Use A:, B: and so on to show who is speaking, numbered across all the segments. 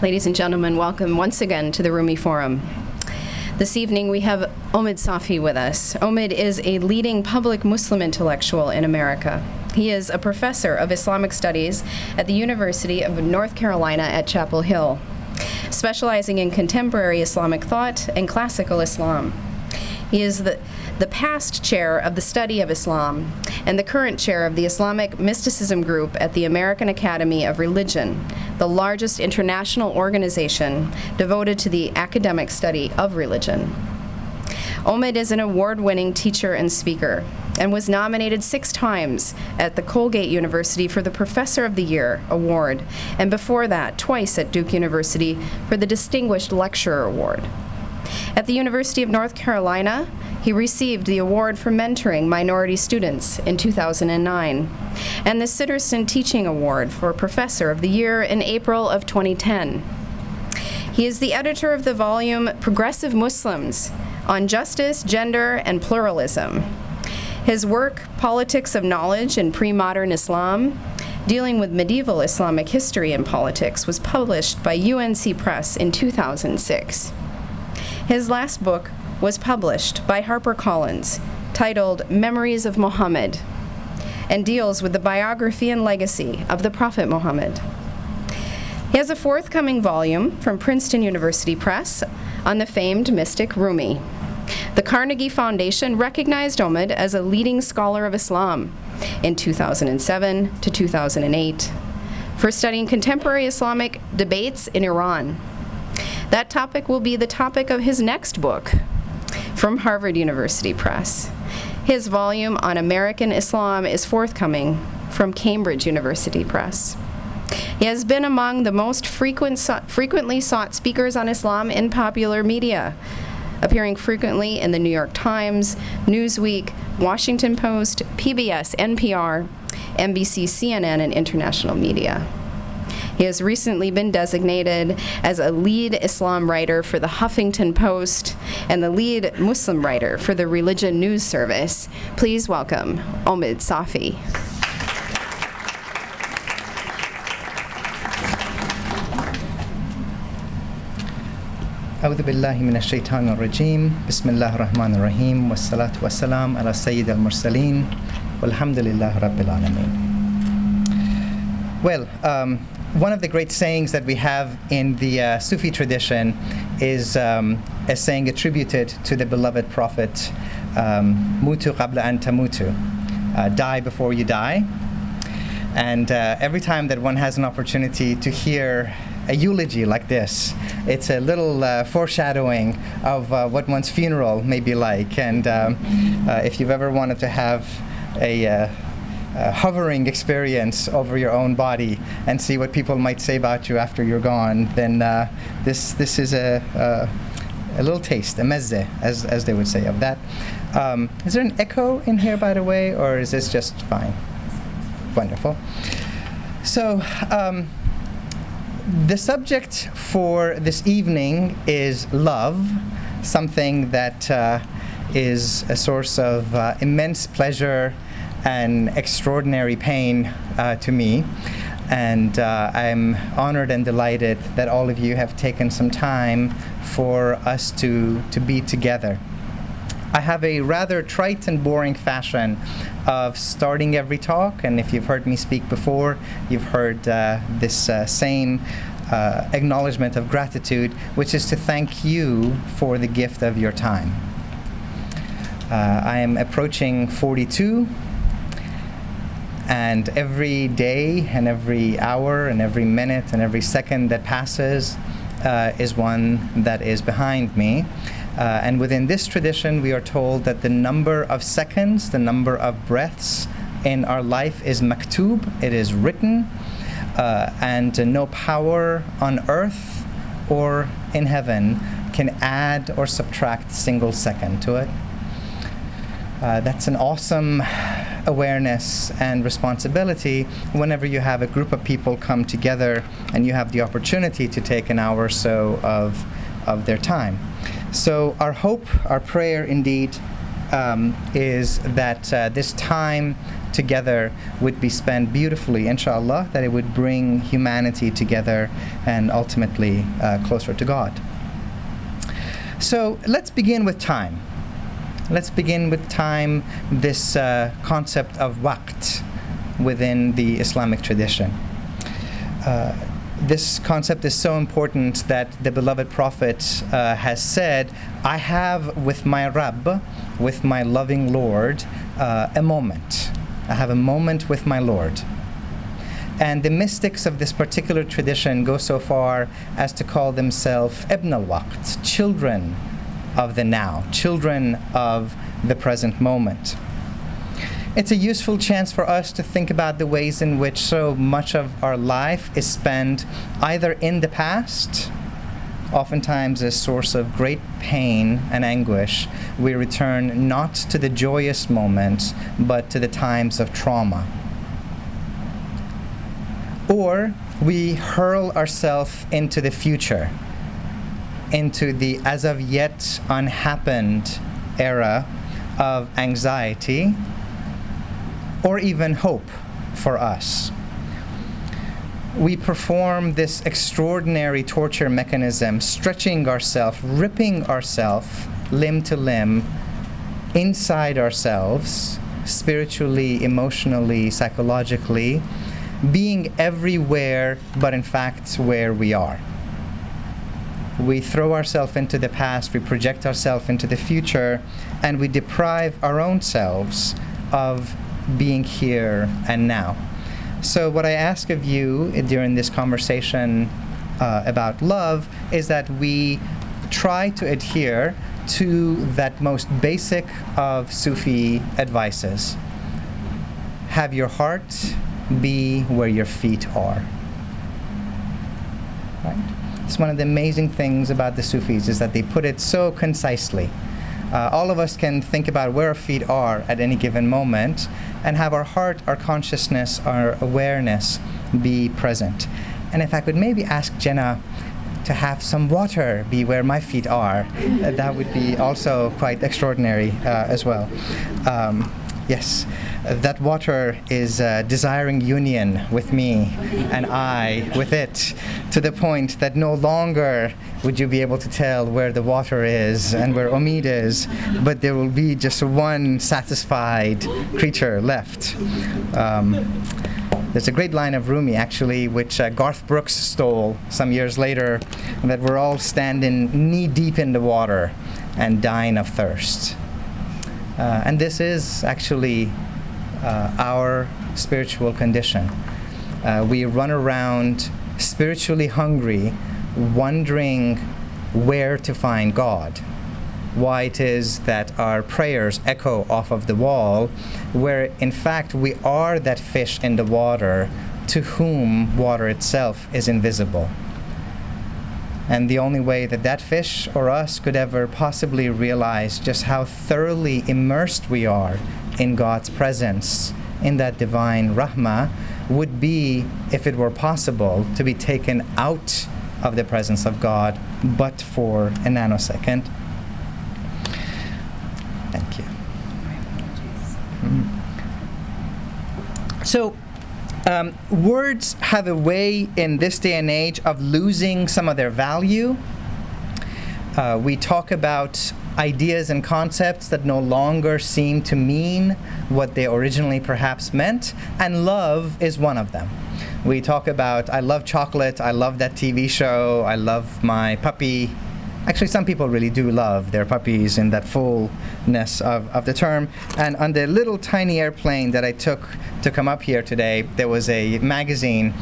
A: Ladies and gentlemen, welcome once again to the Rumi Forum. This evening we have Omid Safi with us. Omid is a leading public Muslim intellectual in America. He is a professor of Islamic Studies at the University of North Carolina at Chapel Hill, specializing in contemporary Islamic thought and classical Islam. He is the past chair of the study of Islam and the current chair of the Islamic Mysticism Group at the American Academy of Religion, the largest international organization devoted to the academic study of religion. Omid is an award-winning teacher and speaker and was nominated 6 times at the Colgate University for the Professor of the Year Award, and before that, twice at Duke University for the Distinguished Lecturer Award. At the University of North Carolina, he received the award for mentoring minority students in 2009 and the Sitterson Teaching Award for Professor of the Year in April of 2010. He is the editor of the volume Progressive Muslims on Justice, Gender, and Pluralism. His work, Politics of Knowledge in Pre-Modern Islam, dealing with medieval Islamic history and politics, was published by UNC Press in 2006. His last book was published by HarperCollins, titled Memories of Muhammad, and deals with the biography and legacy of the Prophet Muhammad. He has a forthcoming volume from Princeton University Press on the famed mystic Rumi. The Carnegie Foundation recognized Omid as a leading scholar of Islam in 2007 to 2008 for studying contemporary Islamic debates in Iran. That topic will be the topic of his next book from Harvard University Press. His volume on American Islam is forthcoming from Cambridge University Press. He has been among the most frequently sought speakers on Islam in popular media, appearing frequently in the New York Times, Newsweek, Washington Post, PBS, NPR, NBC, CNN, and international media. He has recently been designated as a lead Islam writer for the Huffington Post and the lead Muslim writer for the Religion News Service. Please welcome Omid Safi.
B: أعوذ بالله من الشيطان الرجيم بسم الله الرحمن الرحيم والصلاة والسلام على سيد المرسلين والحمد لله رب العالمين. Well, one of the great sayings that we have in the Sufi tradition is a saying attributed to the beloved Prophet, Mutu qabla an tamutu, die before you die. And every time that one has an opportunity to hear a eulogy like this, it's a little foreshadowing of what one's funeral may be like. And if you've ever wanted to have a hovering experience over your own body and see what people might say about you after you're gone, then this is a little taste, a mezze, as they would say, of that. Is there an echo in here, by the way, or is this just fine? Wonderful. So the subject for this evening is love, something that is a source of immense pleasure and extraordinary pain to me, and I'm honored and delighted that all of you have taken some time for us to be together. I have a rather trite and boring fashion of starting every talk, and if you've heard me speak before, you've heard this same acknowledgement of gratitude, which is to thank you for the gift of your time. I am approaching 42, and every day and every hour and every minute and every second that passes is one that is behind me. And within this tradition, we are told that the number of seconds, the number of breaths in our life is maktub, it is written, and no power on earth or in heaven can add or subtract a single second to it. That's an awesome awareness and responsibility whenever you have a group of people come together and you have the opportunity to take an hour or so of their time. So our hope, our prayer indeed, is that this time together would be spent beautifully, inshallah, that it would bring humanity together and ultimately closer to God. So let's begin with time. Let's begin with time, this concept of waqt within the Islamic tradition. This concept is so important that the beloved Prophet has said, I have with my Rabb, with my loving Lord, a moment. I have a moment with my Lord. And the mystics of this particular tradition go so far as to call themselves Ibn al-Waqt, children of the now, children of the present moment. It's a useful chance for us to think about the ways in which so much of our life is spent either in the past, oftentimes a source of great pain and anguish. We return not to the joyous moments, but to the times of trauma. Or we hurl ourselves into the future, into the as of yet unhappened era of anxiety, or even hope for us. We perform this extraordinary torture mechanism, stretching ourselves, ripping ourselves limb to limb, inside ourselves, spiritually, emotionally, psychologically, being everywhere, but in fact where we are. We throw ourselves into the past, we project ourselves into the future, and we deprive our own selves of being here and now. So what I ask of you during this conversation about love is that we try to adhere to that most basic of Sufi advices. Have your heart be where your feet are. Right? It's one of the amazing things about the Sufis is that they put it so concisely. All of us can think about where our feet are at any given moment and have our heart, our consciousness, our awareness be present. And if I could maybe ask Jenna to have some water be where my feet are, that would be also quite extraordinary as well. Yes, that water is desiring union with me and I with it, to the point that no longer would you be able to tell where the water is and where Omid is, but there will be just one satisfied creature left. There's a great line of Rumi, actually, which Garth Brooks stole some years later, that we're all standing knee-deep in the water and dying of thirst. And this is actually our spiritual condition. We run around spiritually hungry, wondering where to find God. Why it is that our prayers echo off of the wall, where in fact we are that fish in the water to whom water itself is invisible. And the only way that that fish or us could ever possibly realize just how thoroughly immersed we are in God's presence, in that divine rahmah, would be, if it were possible, to be taken out of the presence of God, but for a nanosecond. Thank you. So, words have a way in this day and age of losing some of their value. We talk about ideas and concepts that no longer seem to mean what they originally perhaps meant, and love is one of them. We talk about, I love chocolate, I love that TV show, I love my puppy. Actually, some people really do love their puppies in that fullness of the term. And on the little tiny airplane that I took to come up here today, there was a magazine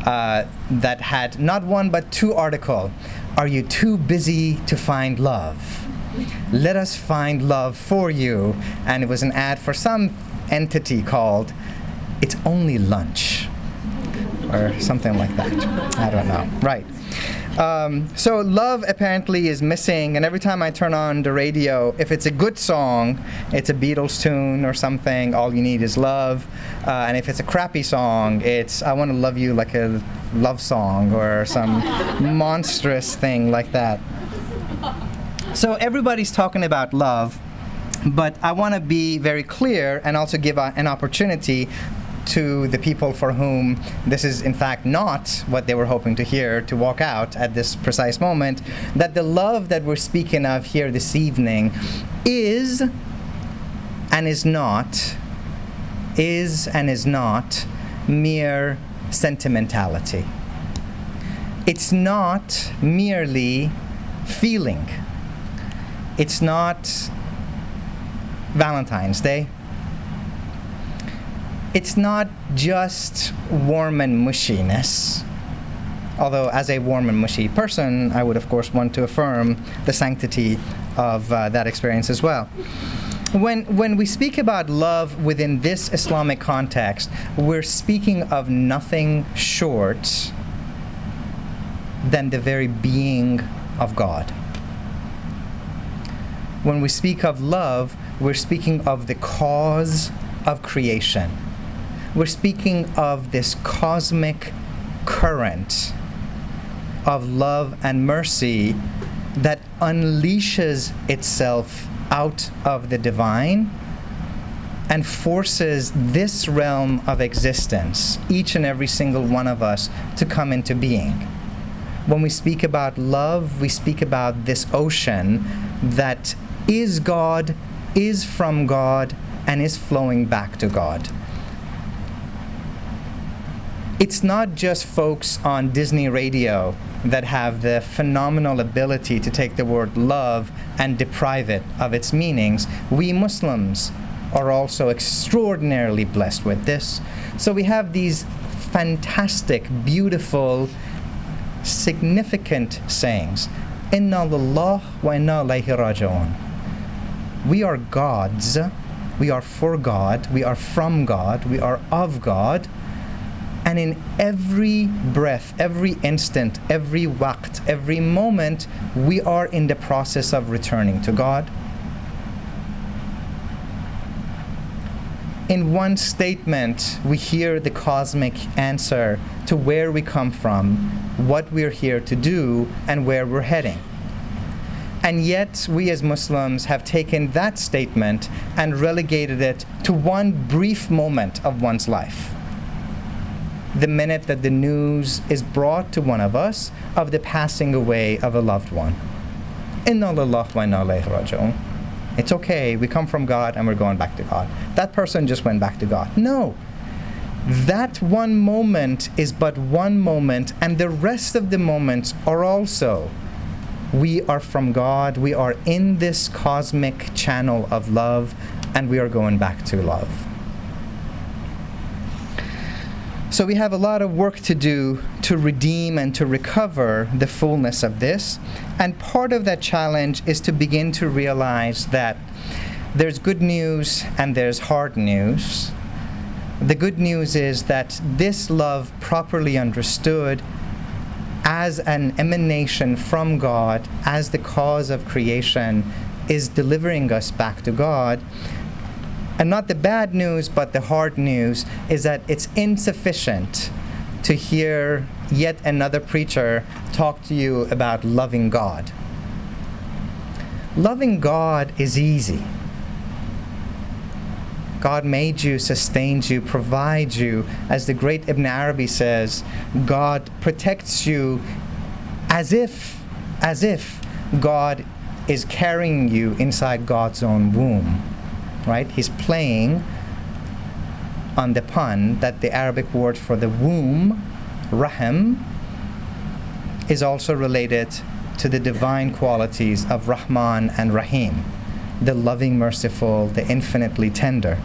B: that had not one but two articles. Are you too busy to find love? Let us find love for you. And it was an ad for some entity called It's Only Lunch, or something like that. I don't know. Right. So love apparently is missing, and every time I turn on the radio, if it's a good song, it's a Beatles tune or something, All You Need Is Love, and if it's a crappy song, it's I Want to Love You Like a Love Song, or some monstrous thing like that. So everybody's talking about love, But I want to be very clear and also give an opportunity to the people for whom this is in fact not what they were hoping to hear, to walk out at this precise moment, that the love that we're speaking of here this evening is and is not mere sentimentality. It's not merely feeling. It's not Valentine's Day. It's not just warm and mushiness. Although as a warm and mushy person, I would of course want to affirm the sanctity of that experience as well. When we speak about love within this Islamic context, we're speaking of nothing short than the very being of God. When we speak of love, we're speaking of the cause of creation. We're speaking of this cosmic current of love and mercy that unleashes itself out of the divine and forces this realm of existence, each and every single one of us, to come into being. When we speak about love, we speak about this ocean that is God, is from God, and is flowing back to God. It's not just folks on Disney radio that have the phenomenal ability to take the word love and deprive it of its meanings. We Muslims are also extraordinarily blessed with this. So we have these fantastic, beautiful, significant sayings. Inna lillah wa inna ilayhi raji'un. We are God's. We are for God. We are from God. We are of God. And in every breath, every instant, every waqt, every moment, we are in the process of returning to God. In one statement, we hear the cosmic answer to where we come from, what we're here to do, and where we're heading. And yet, we as Muslims have taken that statement and relegated it to one brief moment of one's life. The minute that the news is brought to one of us of the passing away of a loved one. Inna lillahi wa inna ilayhi raji'un. It's okay, we come from God and we're going back to God. That person just went back to God. No. That one moment is but one moment, and the rest of the moments are also. We are from God, we are in this cosmic channel of love, and we are going back to love. So we have a lot of work to do to redeem and to recover the fullness of this. And part of that challenge is to begin to realize that there's good news and there's hard news. The good news is that this love, properly understood as an emanation from God, as the cause of creation, is delivering us back to God. And not the bad news, but the hard news is that it's insufficient to hear yet another preacher talk to you about loving God. Loving God is easy. God made you, sustains you, provides you. As the great Ibn Arabi says, God protects you as if God is carrying you inside God's own womb. Right? He's playing on the pun that the Arabic word for the womb, rahim, is also related to the divine qualities of Rahman and Rahim, the loving, merciful, the infinitely tender.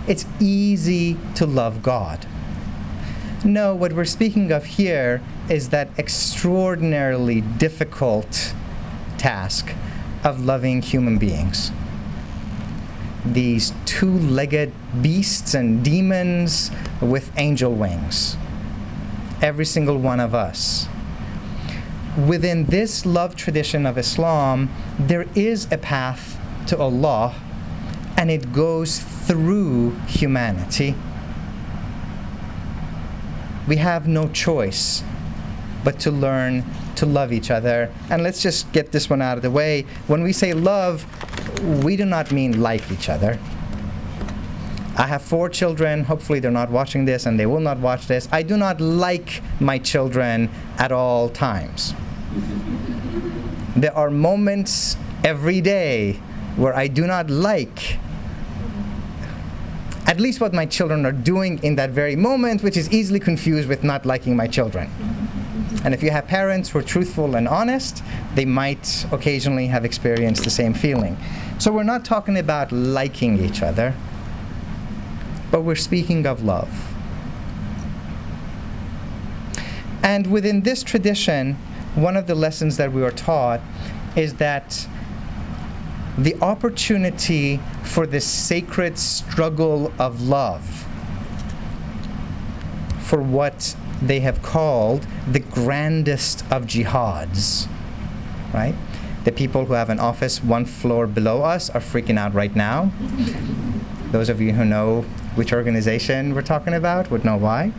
B: It's easy to love God. No, what we're speaking of here is that extraordinarily difficult task of loving human beings. These two-legged beasts and demons with angel wings. Every single one of us. Within this love tradition of Islam, there is a path to Allah, and it goes through humanity. We have no choice but to learn to love each other. And let's just get this one out of the way. When we say love, we do not mean like each other. I have 4 children. Hopefully they're not watching this and they will not watch this. I do not like my children at all times. There are moments every day where I do not like at least what my children are doing in that very moment, which is easily confused with not liking my children. And if you have parents who are truthful and honest, they might occasionally have experienced the same feeling. So we're not talking about liking each other, but we're speaking of love. And within this tradition, one of the lessons that we are taught is that the opportunity for this sacred struggle of love, for what they have called the grandest of jihads, right? The people who have an office 1 floor below us are freaking out right now. Those of you who know which organization we're talking about would know why.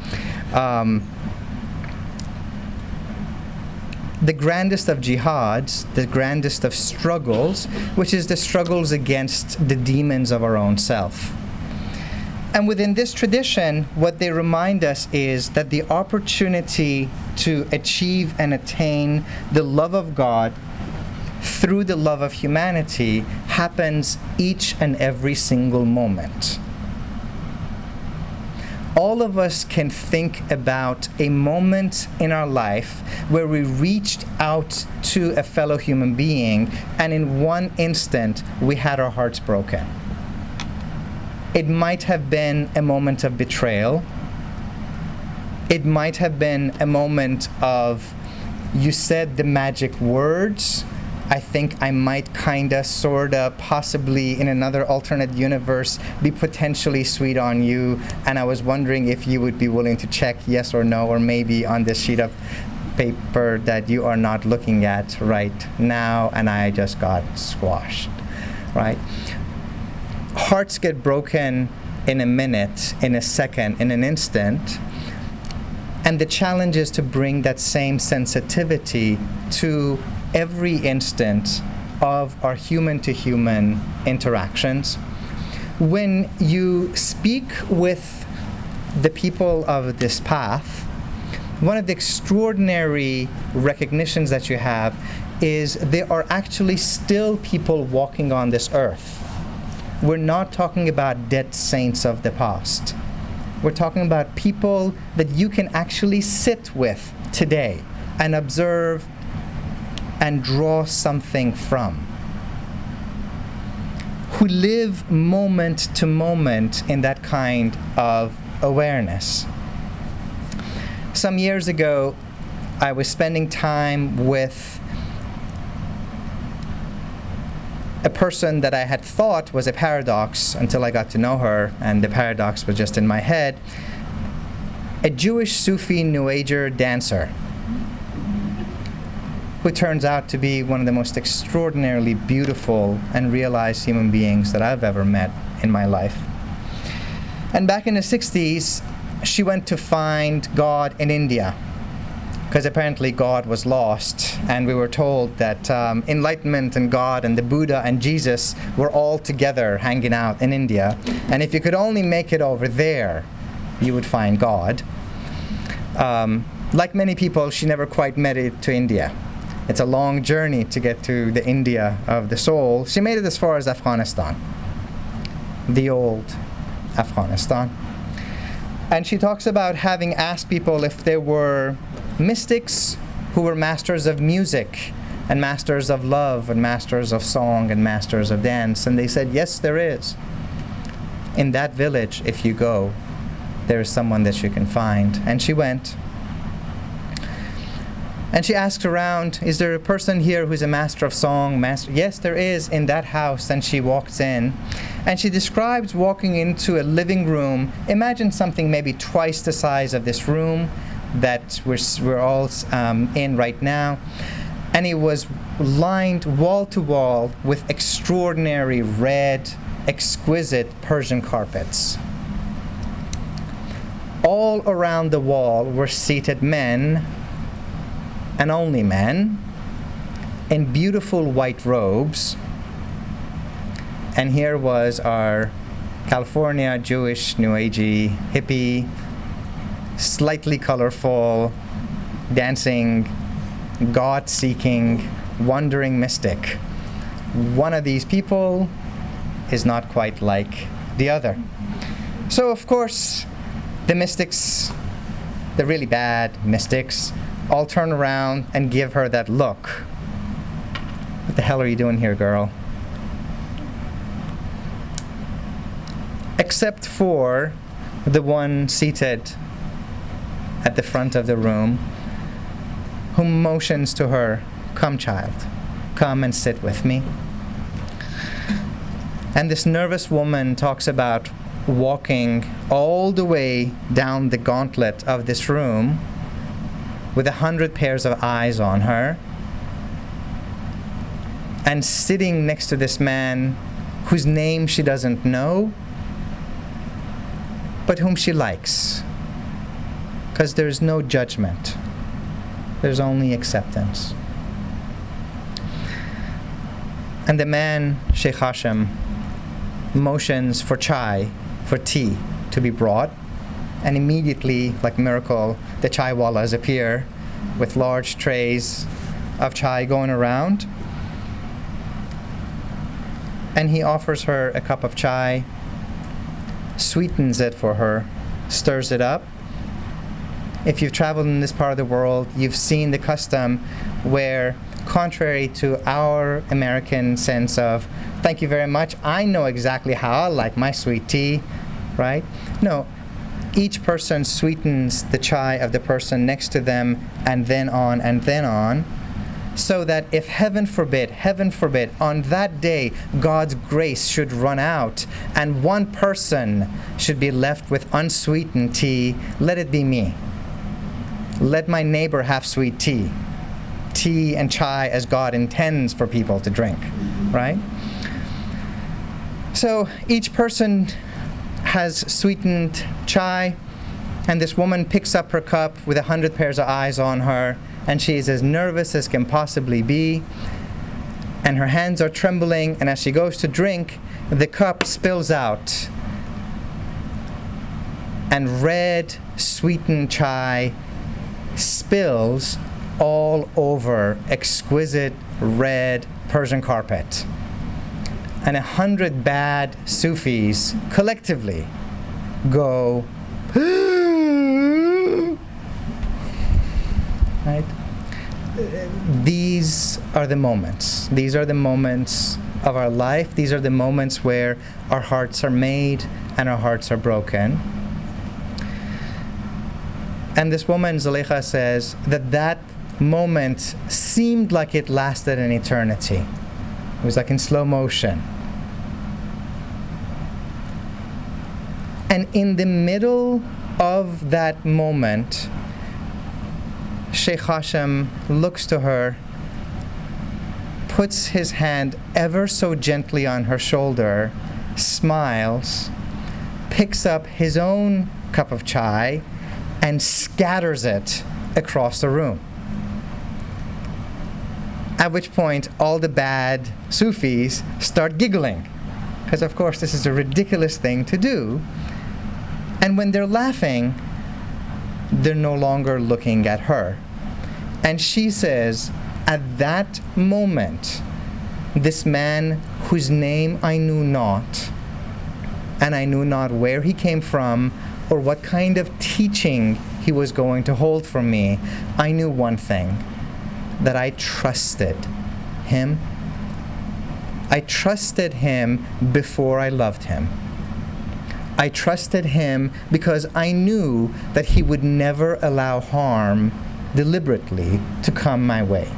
B: The grandest of jihads, the grandest of struggles, which is the struggles against the demons of our own self. And within this tradition, what they remind us is that the opportunity to achieve and attain the love of God through the love of humanity happens each and every single moment. All of us can think about a moment in our life where we reached out to a fellow human being and in one instant we had our hearts broken. It might have been a moment of betrayal. It might have been a moment of, you said the magic words, I think I might kinda, sorta, possibly in another alternate universe be potentially sweet on you, and I was wondering if you would be willing to check yes or no, or maybe on this sheet of paper that you are not looking at right now, and I just got squashed, right? Hearts get broken in a minute, in a second, in an instant, and the challenge is to bring that same sensitivity to every instant of our human-to-human interactions. When you speak with the people of this path, one of the extraordinary recognitions that you have is there are actually still people walking on this earth. We're not talking about dead saints of the past. We're talking about people that you can actually sit with today and observe and draw something from, who live moment to moment in that kind of awareness. Some years ago, I was spending time with a person that I had thought was a paradox until I got to know her, and the paradox was just in my head. A Jewish Sufi New Ager dancer who turns out to be one of the most extraordinarily beautiful and realized human beings that I've ever met in my life. And back in the 60s, she went to find God in India, because apparently God was lost, and we were told that enlightenment and God and the Buddha and Jesus were all together hanging out in India, and if you could only make it over there, you would find God. Like many people, she never quite made it to India. It's a long journey to get to the India of the soul. She made it as far as Afghanistan, the old Afghanistan. And she talks about having asked people if there were mystics who were masters of music and masters of love and masters of song and masters of dance. And they said, yes, there is. In that village, if you go, there is someone that you can find. And she went. And she asked around, is there a person here who's a master of song? Yes, there is, in that house. And she walks in. And she describes walking into a living room. Imagine something maybe twice the size of this room that we're all in right now. And it was lined wall to wall with extraordinary red, exquisite Persian carpets. All around the wall were seated men and only men in beautiful white robes. And here was our California Jewish New Agey hippie, slightly colorful, dancing, God-seeking, wandering mystic. One of these people is not quite like the other. So of course, the mystics, the really bad mystics, all turn around and give her that look. What the hell are you doing here, girl? Except for the one seated at the front of the room, who motions to her, "Come, child, come and sit with me." And this nervous woman talks about walking all the way down the gauntlet of this room with 100 pairs of eyes on her, and sitting next to this man whose name she doesn't know, but whom she likes, because there's no judgment. There's only acceptance. And the man, Sheikh Hashim, motions for chai, for tea, to be brought, and immediately, like miracle, the chaiwalas appear with large trays of chai going around. And he offers her a cup of chai, sweetens it for her, stirs it up. If you've traveled in this part of the world, you've seen the custom where, contrary to our American sense of, thank you very much, I know exactly how I like my sweet tea, right? No, each person sweetens the chai of the person next to them, and then on, so that if heaven forbid, on that day, God's grace should run out, and one person should be left with unsweetened tea, let it be me. Let my neighbor have sweet tea. Tea and chai as God intends for people to drink, right? So each person has sweetened chai, and this woman picks up her cup with 100 pairs of eyes on her, and she is as nervous as can possibly be, and her hands are trembling, and as she goes to drink, the cup spills out, and red sweetened chai spills all over exquisite red Persian carpet. And 100 bad Sufis collectively go, right? These are the moments. These are the moments of our life. These are the moments where our hearts are made and our hearts are broken. And this woman, Zulaikha, says that moment seemed like it lasted an eternity. It was like in slow motion. And in the middle of that moment, Sheikh Hashim looks to her, puts his hand ever so gently on her shoulder, smiles, picks up his own cup of chai, and scatters it across the room. At which point, all the bad Sufis start giggling, because of course this is a ridiculous thing to do. And when they're laughing, they're no longer looking at her. And she says, at that moment, this man whose name I knew not, and I knew not where he came from or what kind of teaching he was going to hold from me, I knew one thing, that I trusted him. I trusted him before I loved him. I trusted him because I knew that he would never allow harm deliberately to come my way.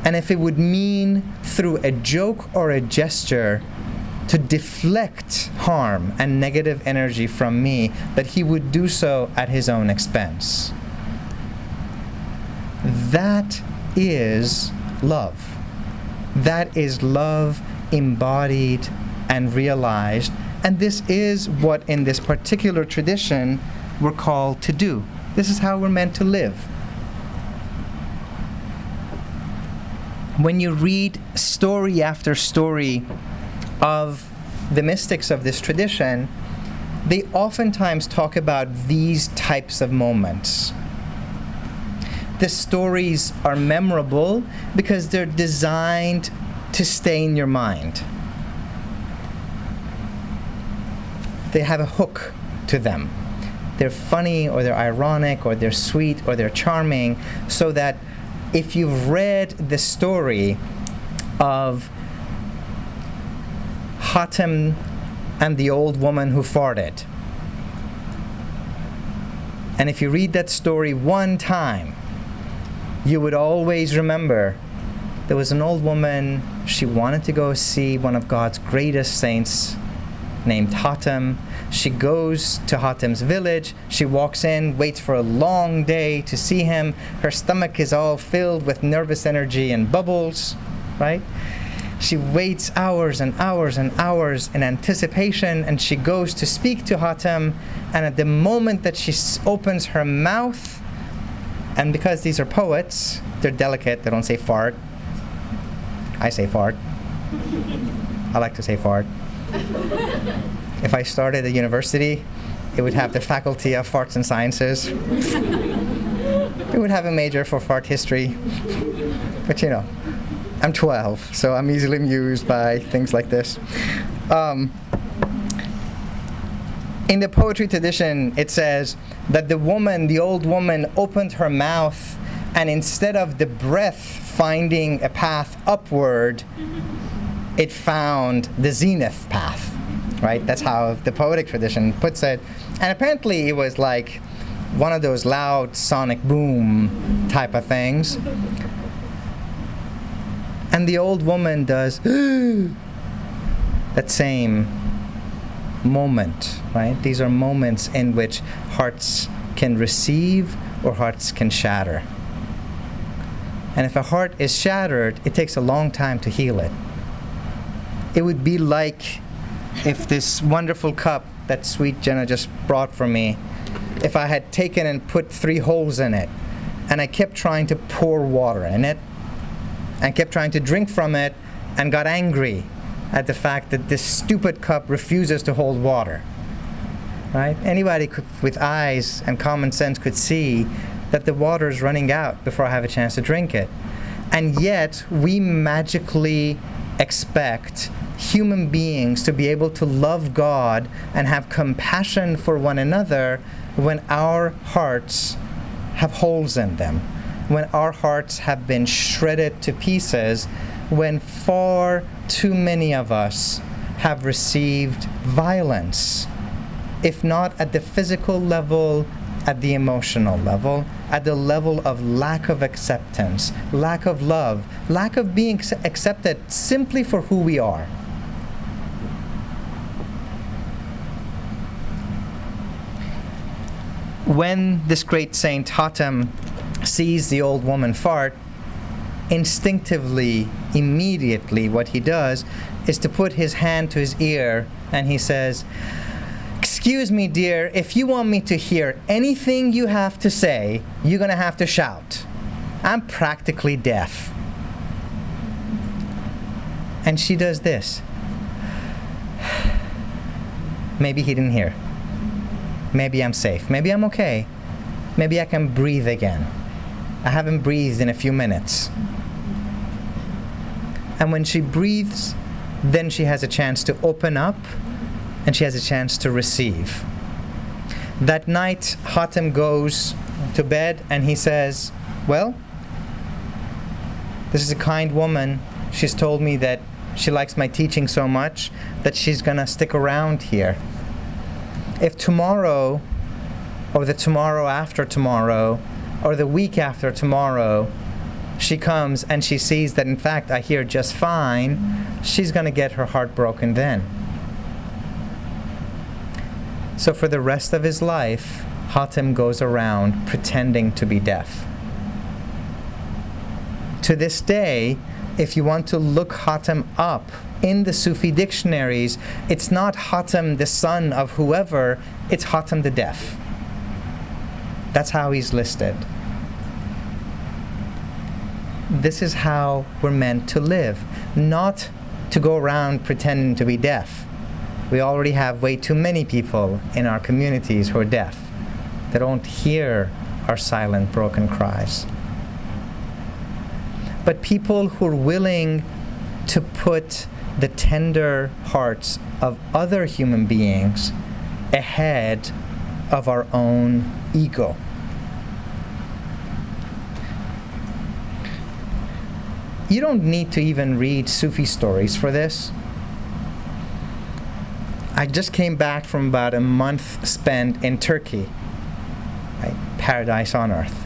B: And if it would mean through a joke or a gesture to deflect harm and negative energy from me, that he would do so at his own expense. That is love. That is love embodied and realized. And this is what in this particular tradition we're called to do. This is how we're meant to live. when you read story after story of the mystics of this tradition, they oftentimes talk about these types of moments. The stories are memorable because they're designed to stay in your mind. They have a hook to them. They're funny, or they're ironic, or they're sweet, or they're charming, so that if you've read the story of Hatem and the old woman who farted, and if you read that story one time, you would always remember there was an old woman, she wanted to go see one of God's greatest saints named Hatem. She goes to Hatem's village, she walks in, waits for a long day to see him. Her stomach is all filled with nervous energy and bubbles, right? She waits hours and hours and hours in anticipation, and she goes to speak to Hatem, and at the moment that she opens her mouth, and because these are poets, they're delicate, they don't say fart. I say fart. I like to say fart. If I started a university, it would have the faculty of farts and sciences. It would have a major for fart history. But you know, I'm 12, so I'm easily amused by things like this. In the poetry tradition, it says that the old woman, opened her mouth, and instead of the breath finding a path upward, it found the zenith path, right? That's how the poetic tradition puts it. And apparently it was like one of those loud sonic boom type of things. And the old woman does that same moment, right? These are moments in which hearts can receive or hearts can shatter. And if a heart is shattered, it takes a long time to heal it. It would be like if this wonderful cup that sweet Jenna just brought for me, if I had taken and put 3 holes in it, and I kept trying to pour water in it, and kept trying to drink from it, and got angry at the fact that this stupid cup refuses to hold water, right? Anybody with eyes and common sense could see that the water is running out before I have a chance to drink it. And yet, we magically expect human beings to be able to love God and have compassion for one another when our hearts have holes in them, when our hearts have been shredded to pieces, when far too many of us have received violence, if not at the physical level, at the emotional level, at the level of lack of acceptance, lack of love, lack of being accepted simply for who we are. When this great saint Hatem sees the old woman fart, instinctively, immediately, what he does is to put his hand to his ear, and he says, "Excuse me, dear, if you want me to hear anything you have to say, you're going to have to shout. I'm practically deaf." And she does this. Maybe he didn't hear. Maybe I'm safe. Maybe I'm okay. Maybe I can breathe again. I haven't breathed in a few minutes. And when she breathes, then she has a chance to open up, and she has a chance to receive. That night, Hatem goes to bed and he says, "Well, this is a kind woman. She's told me that she likes my teaching so much that she's gonna stick around here. If tomorrow, or the tomorrow after tomorrow, or the week after tomorrow, she comes and she sees that in fact I hear just fine, she's gonna get her heart broken then." So for the rest of his life, Hatem goes around pretending to be deaf. To this day, if you want to look Hatem up in the Sufi dictionaries, it's not Hatem the son of whoever, it's Hatem the deaf. That's how he's listed. this is how we're meant to live, not to go around pretending to be deaf. We already have way too many people in our communities who are deaf. They don't hear our silent, broken cries. But people who are willing to put the tender hearts of other human beings ahead of our own ego. You don't need to even read Sufi stories for this. I just came back from about a month spent in Turkey, right? Paradise on earth.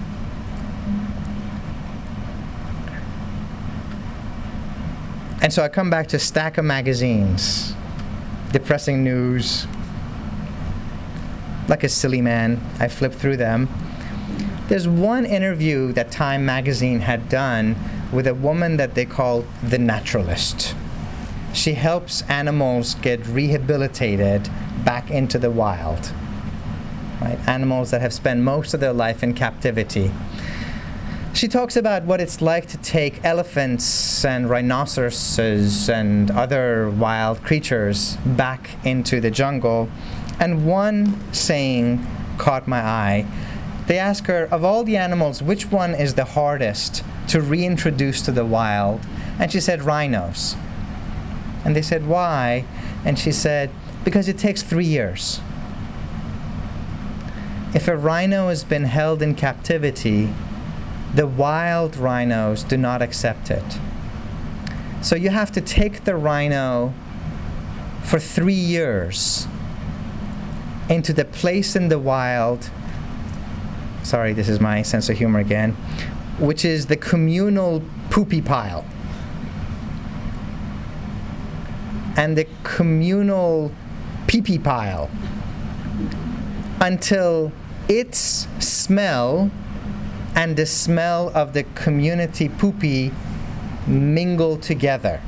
B: And so I come back to a stack of magazines, depressing news. Like a silly man, I flip through them. There's one interview that Time magazine had done with a woman that they call the naturalist. She helps animals get rehabilitated back into the wild, right? Animals that have spent most of their life in captivity. She talks about what it's like to take elephants and rhinoceroses and other wild creatures back into the jungle. And one saying caught my eye. They ask her, of all the animals, which one is the hardest to reintroduce to the wild? And she said, rhinos. And they said, why? And she said, because it takes 3 years. If a rhino has been held in captivity, the wild rhinos do not accept it. So you have to take the rhino for 3 years into the place in the wild, sorry, this is my sense of humor again, which is the communal poopy pile. And the communal pee-pee pile, until its smell and the smell of the community poopy mingle together.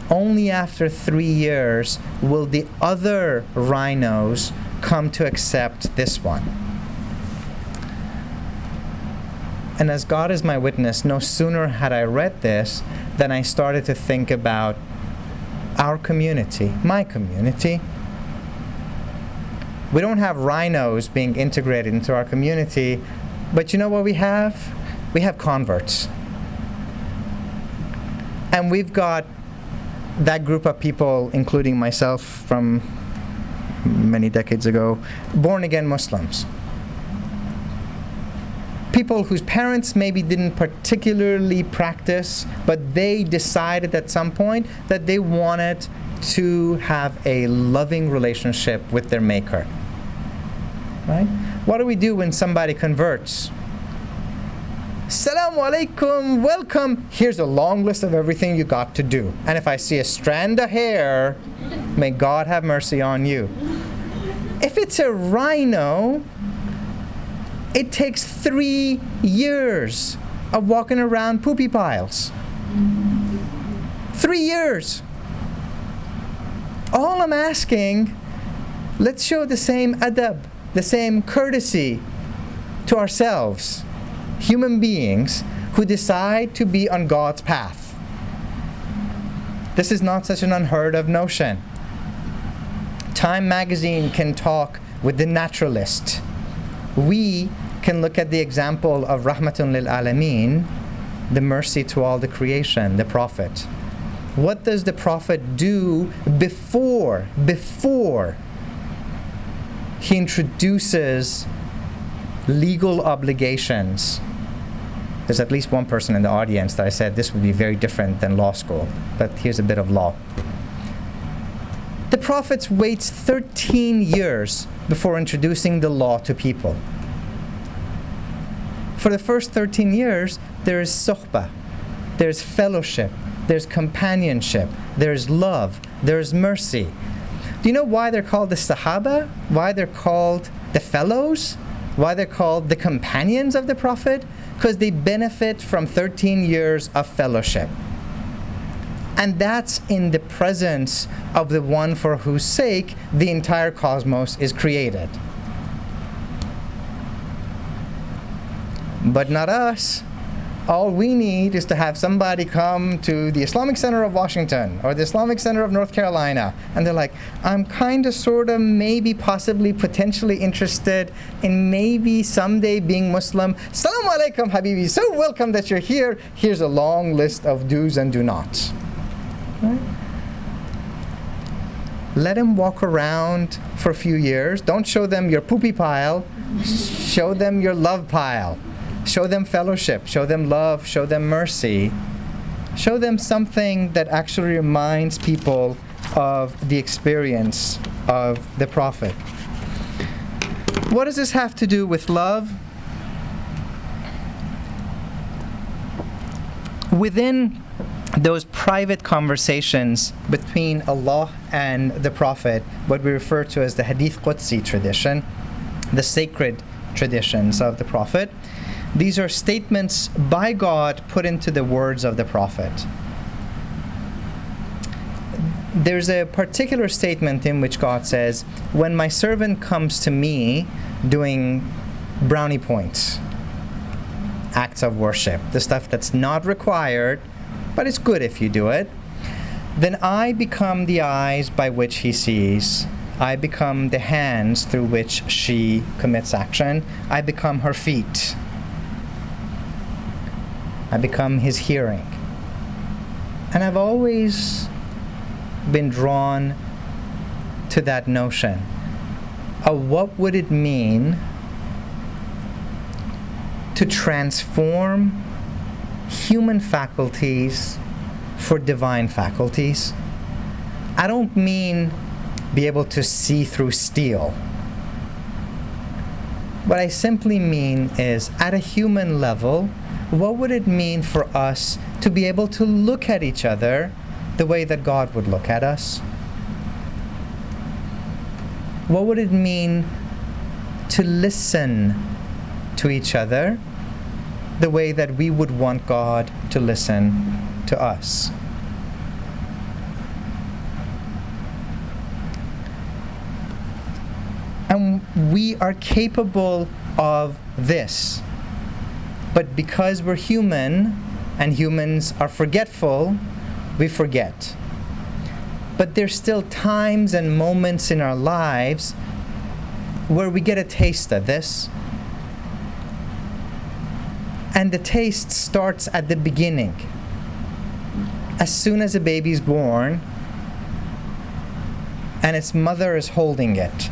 B: Only after 3 years will the other rhinos come to accept this one. And as God is my witness, no sooner had I read this than I started to think about our community, my community. We don't have rhinos being integrated into our community, but you know what we have? We have converts. And we've got that group of people, including myself from many decades ago, born-again Muslims. People whose parents maybe didn't particularly practice, but they decided at some point that they wanted to have a loving relationship with their Maker. Right? What do we do when somebody converts? Assalamu alaikum, welcome. Here's a long list of everything you got to do. And if I see a strand of hair, may God have mercy on you. If it's a rhino, it takes 3 years of walking around poopy piles. 3 years. All I'm asking, let's show the same adab, the same courtesy to ourselves, human beings who decide to be on God's path. This is not such an unheard of notion. Time magazine can talk with the naturalist. We can look at the example of Rahmatun lil Alameen, the mercy to all the creation, the Prophet. What does the Prophet do before he introduces legal obligations? There's at least one person in the audience that I said this would be very different than law school, but here's a bit of law. The Prophet waits 13 years before introducing the law to people. For the first 13 years, there is suhbah, there's fellowship, there's companionship, there's love, there's mercy. Do you know why they're called the Sahaba? Why they're called the fellows? Why they're called the companions of the Prophet? Because they benefit from 13 years of fellowship. And that's in the presence of the one for whose sake the entire cosmos is created. But not us. All we need is to have somebody come to the Islamic Center of Washington or the Islamic Center of North Carolina, and they're like, I'm kind of, sort of, maybe, possibly, potentially interested in maybe someday being Muslim. Assalamu alaikum, Habibi. So welcome that you're here. Here's a long list of do's and do nots. Right? Let them walk around for a few years. Don't show them your poopy pile. Show them your love pile. Show them fellowship, show them love, show them mercy. Show them something that actually reminds people of the experience of the Prophet. What does this have to do with love? Within those private conversations between Allah and the Prophet, what we refer to as the Hadith Qudsi tradition, the sacred traditions of the Prophet, these are statements by God put into the words of the Prophet. There's a particular statement in which God says, when my servant comes to me doing brownie points, acts of worship, the stuff that's not required, but it's good if you do it, then I become the eyes by which he sees. I become the hands through which she commits action. I become her feet. I become his hearing. And I've always been drawn to that notion of what would it mean to transform human faculties for divine faculties. I don't mean be able to see through steel. What I simply mean is, at a human level, what would it mean for us to be able to look at each other the way that God would look at us? What would it mean to listen to each other the way that we would want God to listen to us? And we are capable of this. But because we're human, and humans are forgetful, we forget. But there's still times and moments in our lives where we get a taste of this. And the taste starts at the beginning. As soon as a baby's born, and its mother is holding it,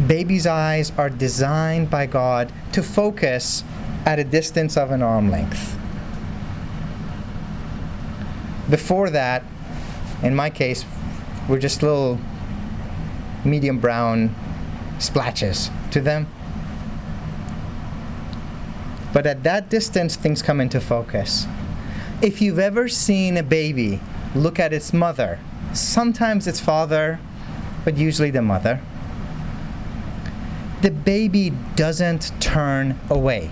B: baby's eyes are designed by God to focus at a distance of an arm length. Before that, in my case, we're just little medium brown splatches to them. But at that distance, things come into focus. If you've ever seen a baby look at its mother, sometimes its father, but usually the mother, the baby doesn't turn away.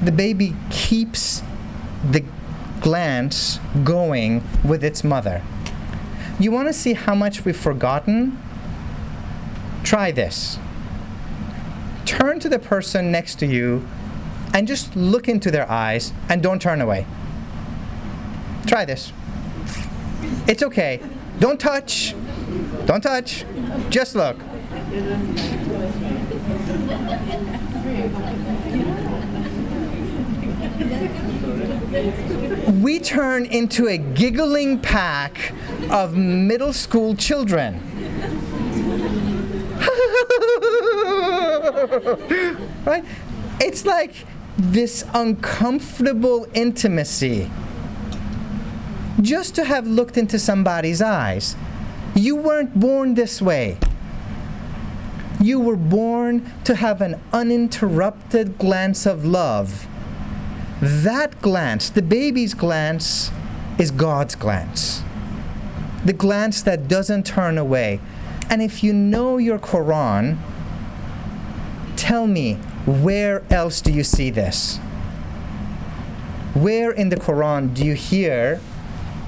B: The baby keeps the glance going with its mother. You want to see how much we've forgotten? Try this. Turn to the person next to you and just look into their eyes and don't turn away. Try this. It's okay. Don't touch. Don't touch. Just look. We turn into a giggling pack of middle school children. Right? It's like this uncomfortable intimacy just to have looked into somebody's eyes. You weren't born this way. You were born to have an uninterrupted glance of love. That glance, the baby's glance, is God's glance. The glance that doesn't turn away. And if you know your Quran, tell me, where else do you see this? Where in the Quran do you hear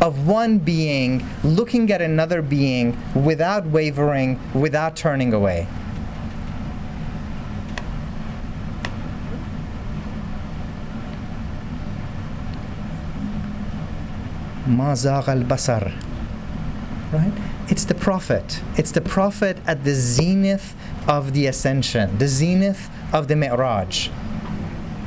B: of one being looking at another being without wavering, without turning away? Ma zagha al-basar. Right? It's the Prophet. It's the Prophet at the zenith of the ascension, the zenith of the Mi'raj.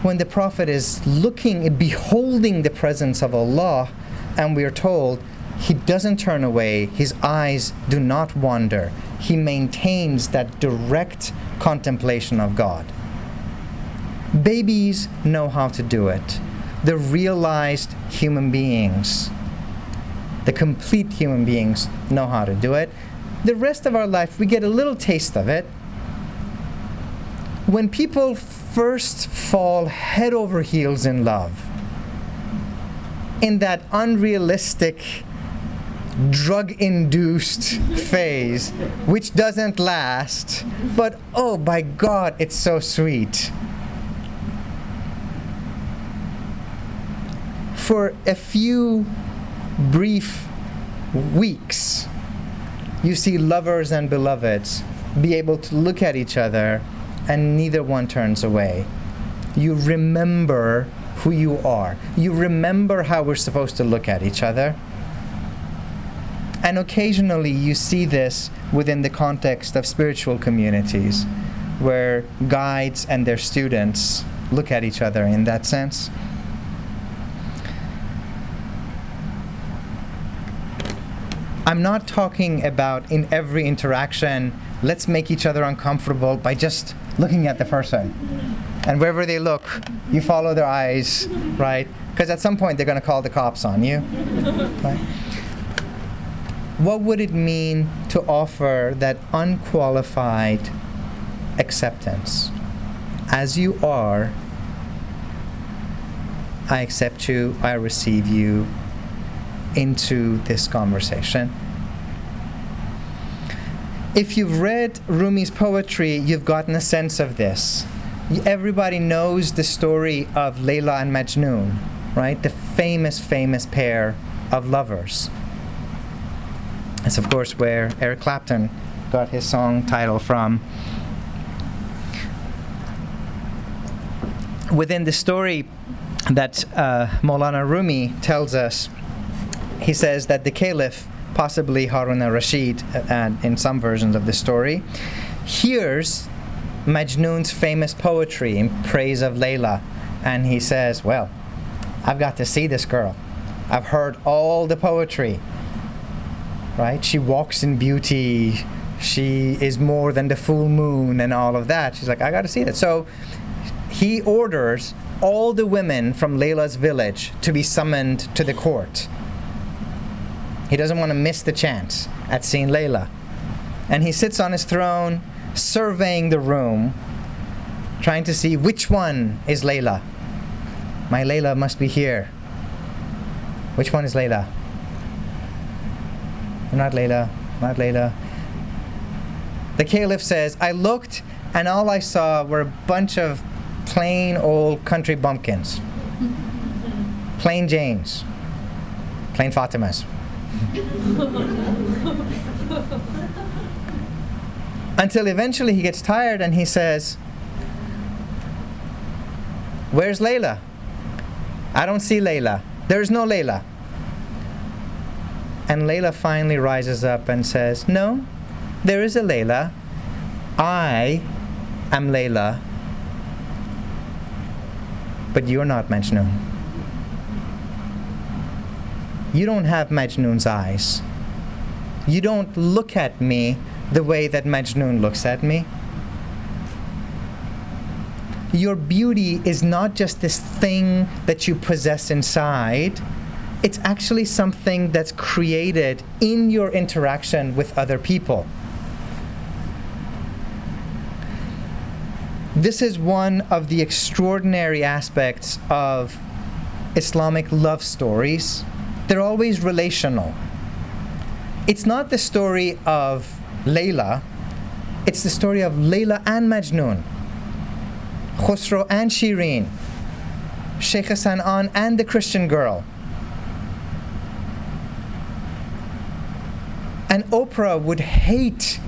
B: When the Prophet is beholding the presence of Allah, and we are told he doesn't turn away, his eyes do not wander. He maintains that direct contemplation of God. Babies know how to do it. The realized human beings, the complete human beings, know how to do it. The rest of our life, we get a little taste of it. When people first fall head over heels in love, in that unrealistic, drug-induced phase, which doesn't last, but oh, by God, it's so sweet. For a few brief weeks, you see lovers and beloveds be able to look at each other and neither one turns away. You remember who you are. You remember how we're supposed to look at each other. And occasionally you see this within the context of spiritual communities, where guides and their students look at each other in that sense. I'm not talking about in every interaction, let's make each other uncomfortable by just looking at the person. And wherever they look, you follow their eyes, right? Because at some point they're going to call the cops on you. Right? What would it mean to offer that unqualified acceptance? As you are, I accept you, I receive you into this conversation. If you've read Rumi's poetry, you've gotten a sense of this. Everybody knows the story of Layla and Majnun, right? The famous pair of lovers. That's of course where Eric Clapton got his song title from. Within the story that Maulana Rumi tells us, he says that the Caliph, possibly Harun al-Rashid, in some versions of the story, hears Majnun's famous poetry in praise of Layla, and he says, well, I've got to see this girl. I've heard all the poetry, right? She walks in beauty, she is more than the full moon and all of that. She's like, I got to see that. So he orders all the women from Layla's village to be summoned to the court. He doesn't want to miss the chance at seeing Layla. And he sits on his throne, surveying the room, trying to see which one is Layla. My Layla must be here. Which one is Layla? Not Layla, not Layla. The Caliph says, I looked and all I saw were a bunch of plain old country bumpkins. Plain Janes. Plain Fatimas. Until eventually he gets tired and he says, where's Layla? I don't see Layla. There's no Layla. And Layla finally rises up and says, no, there is a Layla. I am Layla. But you're not Majnun. You don't have Majnun's eyes. You don't look at me the way that Majnun looks at me. Your beauty is not just this thing that you possess inside. It's actually something that's created in your interaction with other people. This is one of the extraordinary aspects of Islamic love stories. They're always relational. It's not the story of Layla, it's the story of Layla and Majnun, Khusro and Shireen, Sheikh San'an and the Christian girl. And Oprah would hate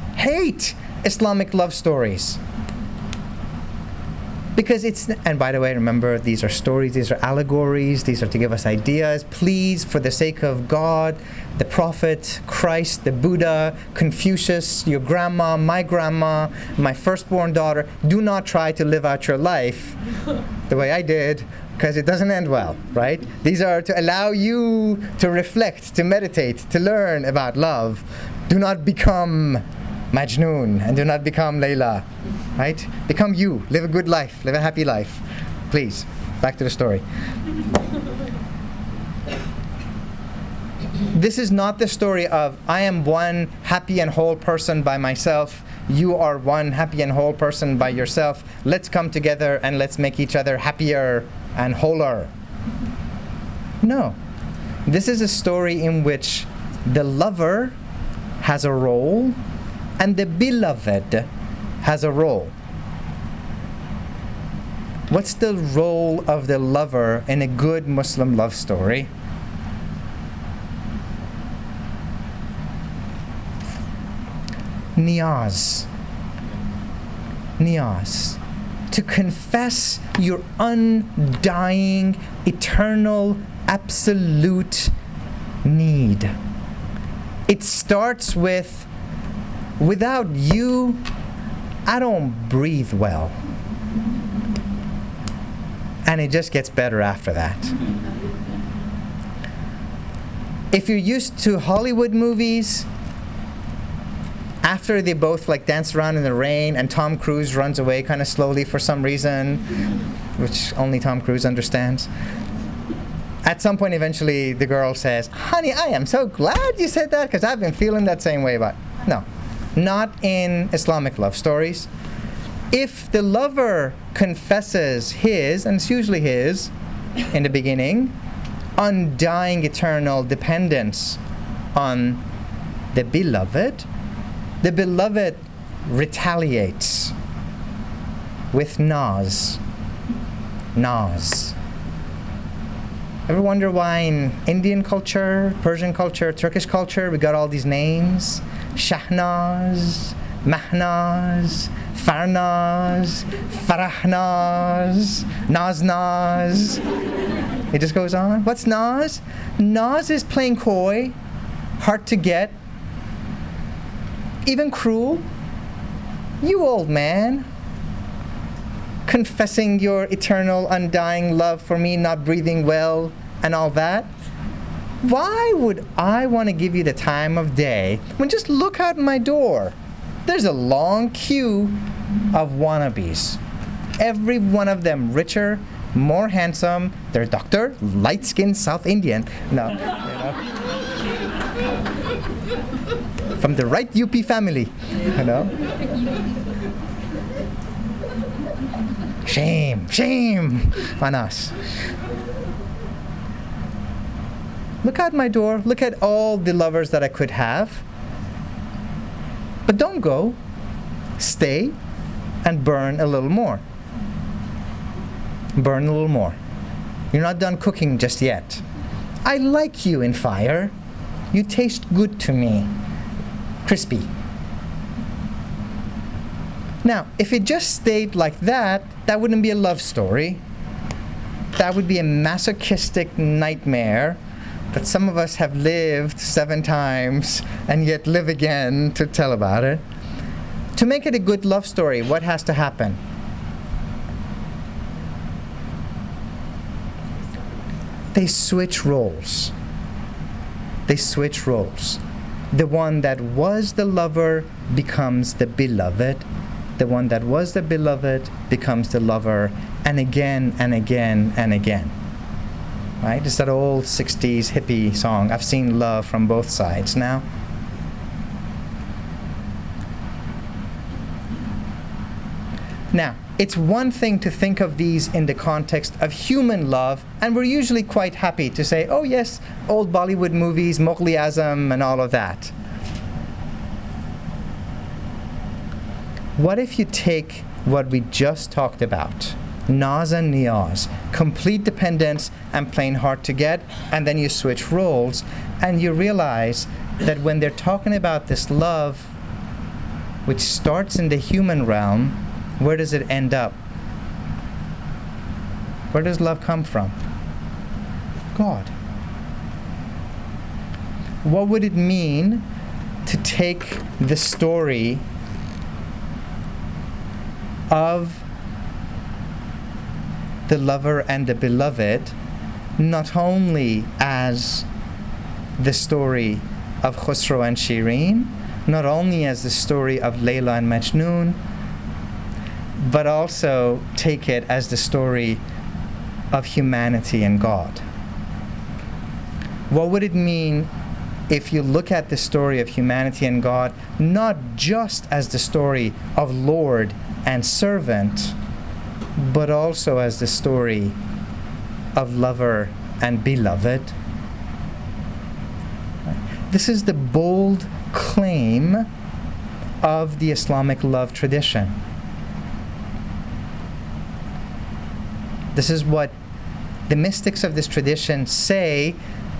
B: Islamic love stories Because and by the way, remember, these are stories, these are allegories, these are to give us ideas. Please, for the sake of God, the Prophet, Christ, the Buddha, Confucius, your grandma, my firstborn daughter, do not try to live out your life the way I did, because it doesn't end well, right? These are to allow you to reflect, to meditate, to learn about love. Do not become Majnun, and do not become Layla, right? Become you. Live a good life. Live a happy life. Please, back to the story. This is not the story of, I am one happy and whole person by myself. You are one happy and whole person by yourself. Let's come together and let's make each other happier and wholer. No. This is a story in which the lover has a role and the beloved has a role. What's the role of the lover in a good Muslim love story? Niyaz. Niyaz. To confess your undying, eternal, absolute need. It starts with, without you, I don't breathe well. And it just gets better after that. If you're used to Hollywood movies, after they both like dance around in the rain and Tom Cruise runs away kind of slowly for some reason, which only Tom Cruise understands, at some point eventually the girl says, honey, I am so glad you said that because I've been feeling that same way about. No, not in Islamic love stories. If the lover confesses his, and it's usually his in the beginning, undying eternal dependence on the beloved retaliates with naz. Naz. Ever wonder why in Indian culture, Persian culture, Turkish culture, we got all these names? Shahnaz, Mahnaz, Farnaz, Farahnaz, Naznaz. It just goes on. What's Naz? Naz is playing coy, hard to get, even cruel. You old man, confessing your eternal, undying love for me, not breathing well, and all that. Why would I want to give you the time of day when just look out my door? There's a long queue of wannabes. Every one of them richer, more handsome. They're doctor, light-skinned South Indian. No, from the right UP family, Shame on us. Look out my door. Look at all the lovers that I could have. But don't go. Stay and burn a little more. Burn a little more. You're not done cooking just yet. I like you in fire. You taste good to me. Crispy. Now, if it just stayed like that, that wouldn't be a love story. That would be a masochistic nightmare that some of us have lived 7 times and yet live again to tell about it. To make it a good love story, what has to happen? They switch roles. They switch roles. The one that was the lover becomes the beloved. The one that was the beloved becomes the lover, and again and again and again. Right? It's that old 60s hippie song, I've seen love from both sides now. Now, it's one thing to think of these in the context of human love, and we're usually quite happy to say, oh yes, old Bollywood movies, Mughal-e Azam, and all of that. What if you take what we just talked about, Naz and Niyaz, complete dependence and plain hard to get, and then you switch roles, and you realize that when they're talking about this love, which starts in the human realm, where does it end up? Where does love come from? God. What would it mean to take the story of the lover and the beloved not only as the story of Khusro and Shireen, not only as the story of Layla and Majnun, but also take it as the story of humanity and God? What would it mean if you look at the story of humanity and God not just as the story of Lord and servant, but also as the story of lover and beloved? This is the bold claim of the Islamic love tradition. This is what the mystics of this tradition say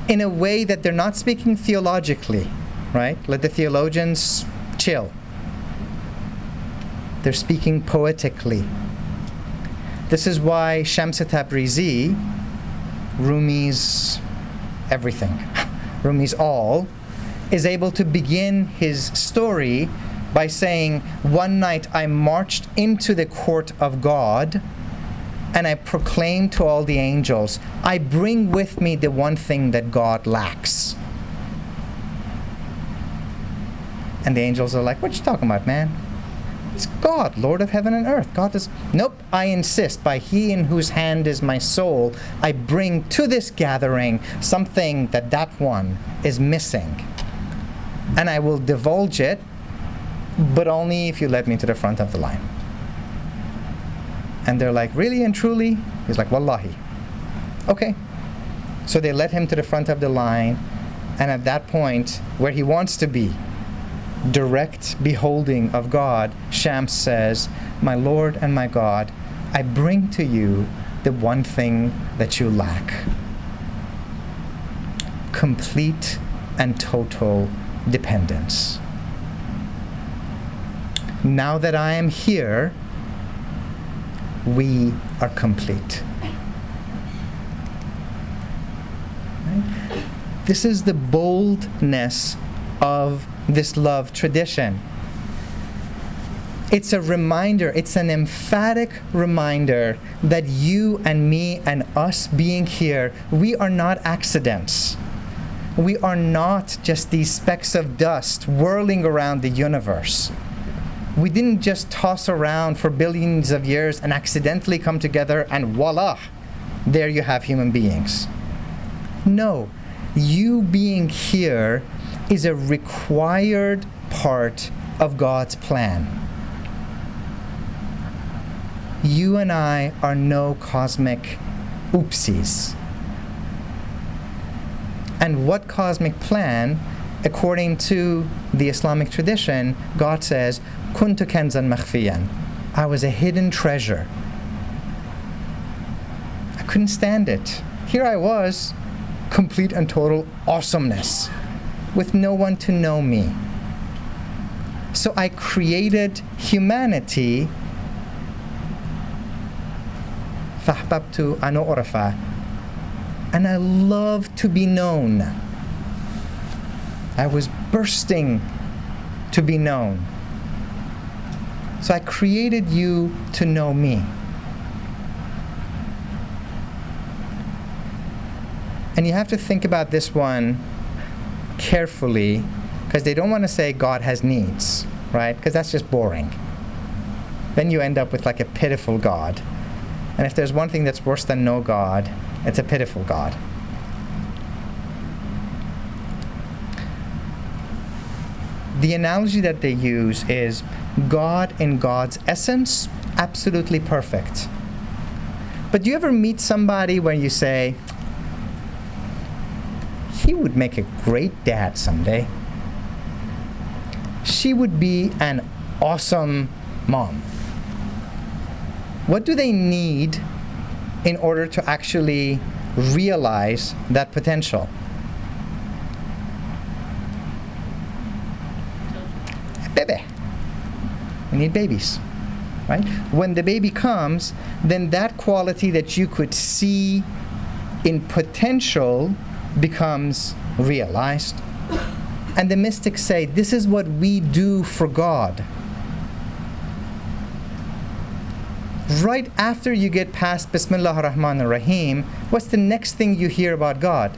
B: in a way that they're not speaking theologically, right? Let the theologians chill. They're speaking poetically. This is why Shams Tabrizi, Rumi's everything, Rumi's all, is able to begin his story by saying, one night I marched into the court of God and I proclaimed to all the angels, I bring with me the one thing that God lacks. And the angels are like, what you talking about, man? It's God, Lord of heaven and earth. God is, nope, I insist, by he in whose hand is my soul, I bring to this gathering something that that one is missing. And I will divulge it, but only if you let me to the front of the line. And they're like, really and truly? He's like, wallahi. Okay. So they let him to the front of the line, and at that point, where he wants to be, direct beholding of God, Shams says, my Lord and my God, I bring to you the one thing that you lack. Complete and total dependence. Now that I am here, we are complete. Right? This is the boldness of this love tradition. It's a reminder, it's an emphatic reminder that you and me and us being here, we are not accidents. We are not just these specks of dust whirling around the universe. We didn't just toss around for billions of years and accidentally come together and voila, there you have human beings. No, you being here is a required part of God's plan. You and I are no cosmic oopsies. And what cosmic plan? According to the Islamic tradition, God says, Kuntu kenzan makhfiyan. I was a hidden treasure. I couldn't stand it. Here I was, complete and total awesomeness, with no one to know me. So I created humanity, فَأَحْبَبْتُ أَنْ أُعْرَفَ, and I love to be known. I was bursting to be known. So I created you to know me. And you have to think about this one carefully, because they don't want to say God has needs, right? Because that's just boring. Then you end up with like a pitiful God. And if there's one thing that's worse than no God, it's a pitiful God. The analogy that they use is God in God's essence, absolutely perfect. But do you ever meet somebody where you say, he would make a great dad someday. She would be an awesome mom. What do they need in order to actually realize that potential? Baby. We need babies. right? When the baby comes, then that quality that you could see in potential becomes realized. And the mystics say, this is what we do for God. Right after you get past Bismillah ar-Rahman ar-Rahim, what's the next thing you hear about God?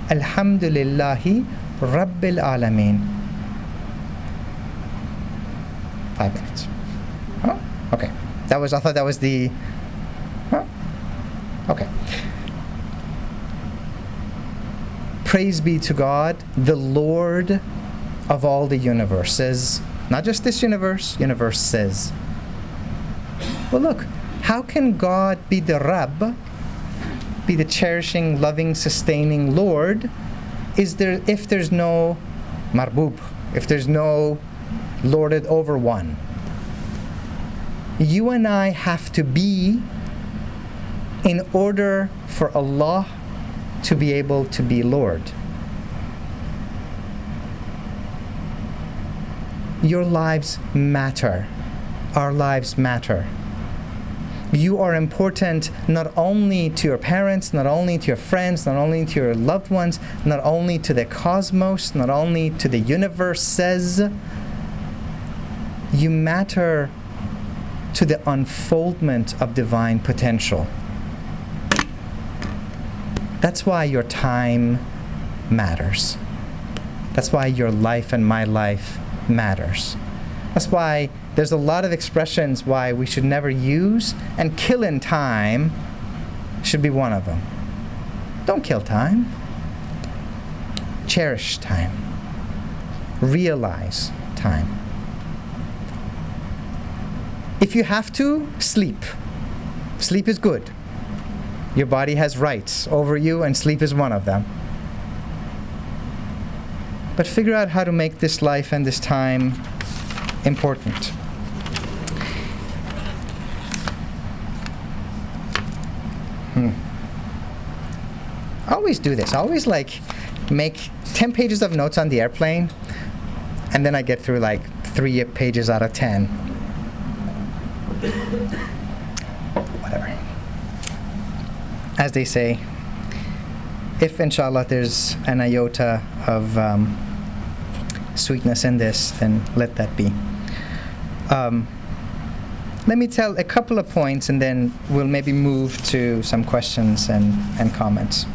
B: Alhamdulillahi Rabbil Alameen. 5 minutes. Oh, okay. I thought that was the... Huh? Okay. Praise be to God, the Lord of all the universes. Not just this universe, universes. Well, look, how can God be the Rabb, be the cherishing, loving, sustaining Lord, if there's no Marbub, if there's no lorded over one? You and I have to be in order for Allah to be able to be Lord. Your lives matter. Our lives matter. You are important not only to your parents, not only to your friends, not only to your loved ones, not only to the cosmos, not only to the universe says. You matter to the unfoldment of divine potential. That's why your time matters. That's why your life and my life matters. That's why there's a lot of expressions why we should never use, and killing time should be one of them. Don't kill time. Cherish time. Realize time. If you have to, sleep. Sleep is good. Your body has rights over you, and sleep is one of them. But figure out how to make this life and this time important. I always do this. I always make 10 pages of notes on the airplane, and then I get through 3 pages out of 10. Whatever. As they say, if inshallah there's an iota of sweetness in this, then let that be. Let me tell a couple of points, and then we'll maybe move to some questions and comments.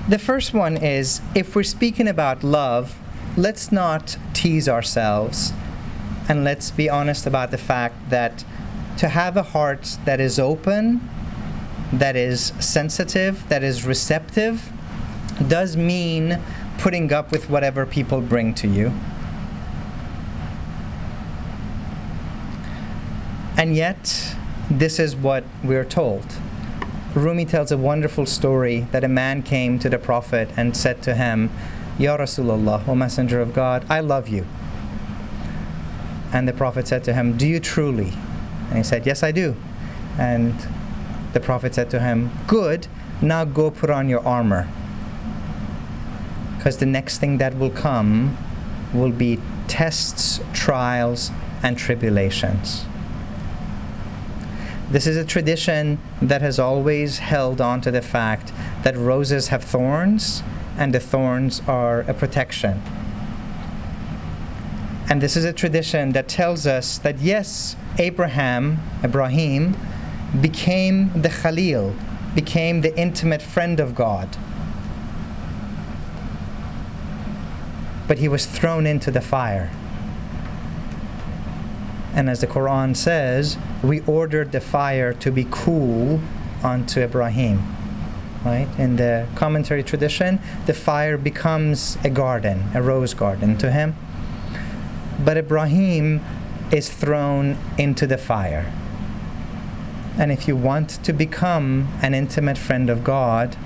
B: The first one is, if we're speaking about love, let's not tease ourselves, and let's be honest about the fact that to have a heart that is open, that is sensitive, that is receptive, does mean putting up with whatever people bring to you. And yet, this is what we're told. Rumi tells a wonderful story that a man came to the Prophet and said to him, Ya Rasulullah, O Messenger of God, I love you. And the Prophet said to him, do you truly? And he said, yes, I do. And the Prophet said to him, good, now go put on your armor. Because the next thing that will come will be tests, trials, and tribulations. This is a tradition that has always held on to the fact that roses have thorns, and the thorns are a protection. And this is a tradition that tells us that yes, Ibrahim became the Khalil, became the intimate friend of God. But he was thrown into the fire. And as the Quran says, we ordered the fire to be cool unto Ibrahim. Right? In the commentary tradition, the fire becomes a garden, a rose garden to him. But Ibrahim is thrown into the fire. And if you want to become an intimate friend of God,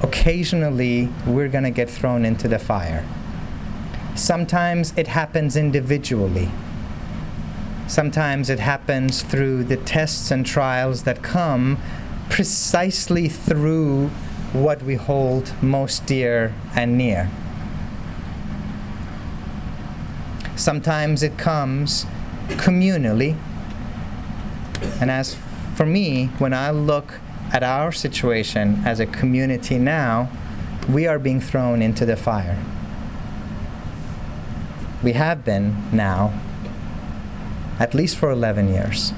B: occasionally we're going to get thrown into the fire. Sometimes it happens individually. Sometimes it happens through the tests and trials that come precisely through what we hold most dear and near. Sometimes it comes communally. And as for me, when I look at our situation as a community now, we are being thrown into the fire. We have been now, at least for 11 years.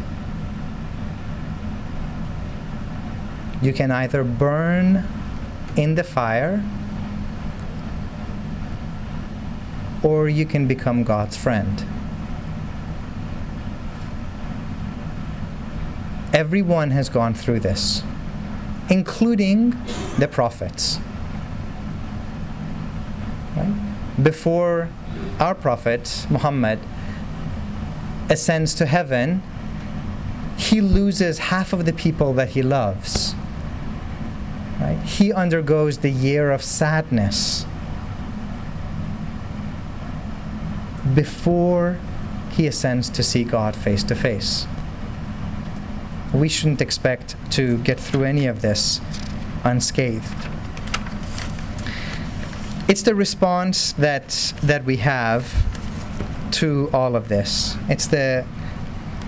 B: You can either burn in the fire, or you can become God's friend. Everyone has gone through this, including the prophets. Right? Before our prophet, Muhammad, ascends to heaven, he loses half of the people that he loves. Right? He undergoes the year of sadness before he ascends to see God face to face. We shouldn't expect to get through any of this unscathed. It's the response that we have to all of this. It's the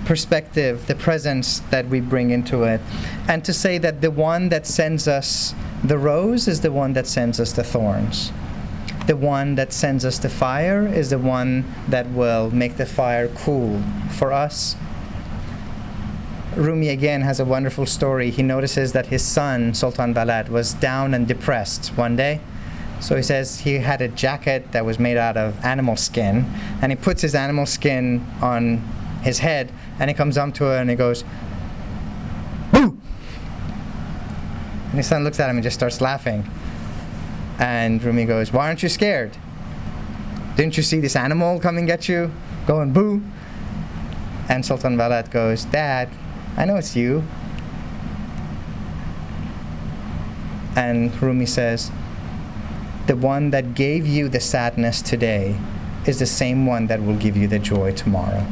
B: perspective, the presence that we bring into it. And to say that the one that sends us the rose is the one that sends us the thorns. The one that sends us the fire is the one that will make the fire cool for us. Rumi again has a wonderful story. He notices that his son, Sultan Balad, was down and depressed one day. So he says he had a jacket that was made out of animal skin, and he puts his animal skin on his head, and he comes up to her and he goes, "Boo!" And his son looks at him and just starts laughing. And Rumi goes, "Why aren't you scared? Didn't you see this animal coming at you, going boo?" And Sultan Balad goes, "Dad, I know it's you." And Rumi says, "The one that gave you the sadness today is the same one that will give you the joy tomorrow."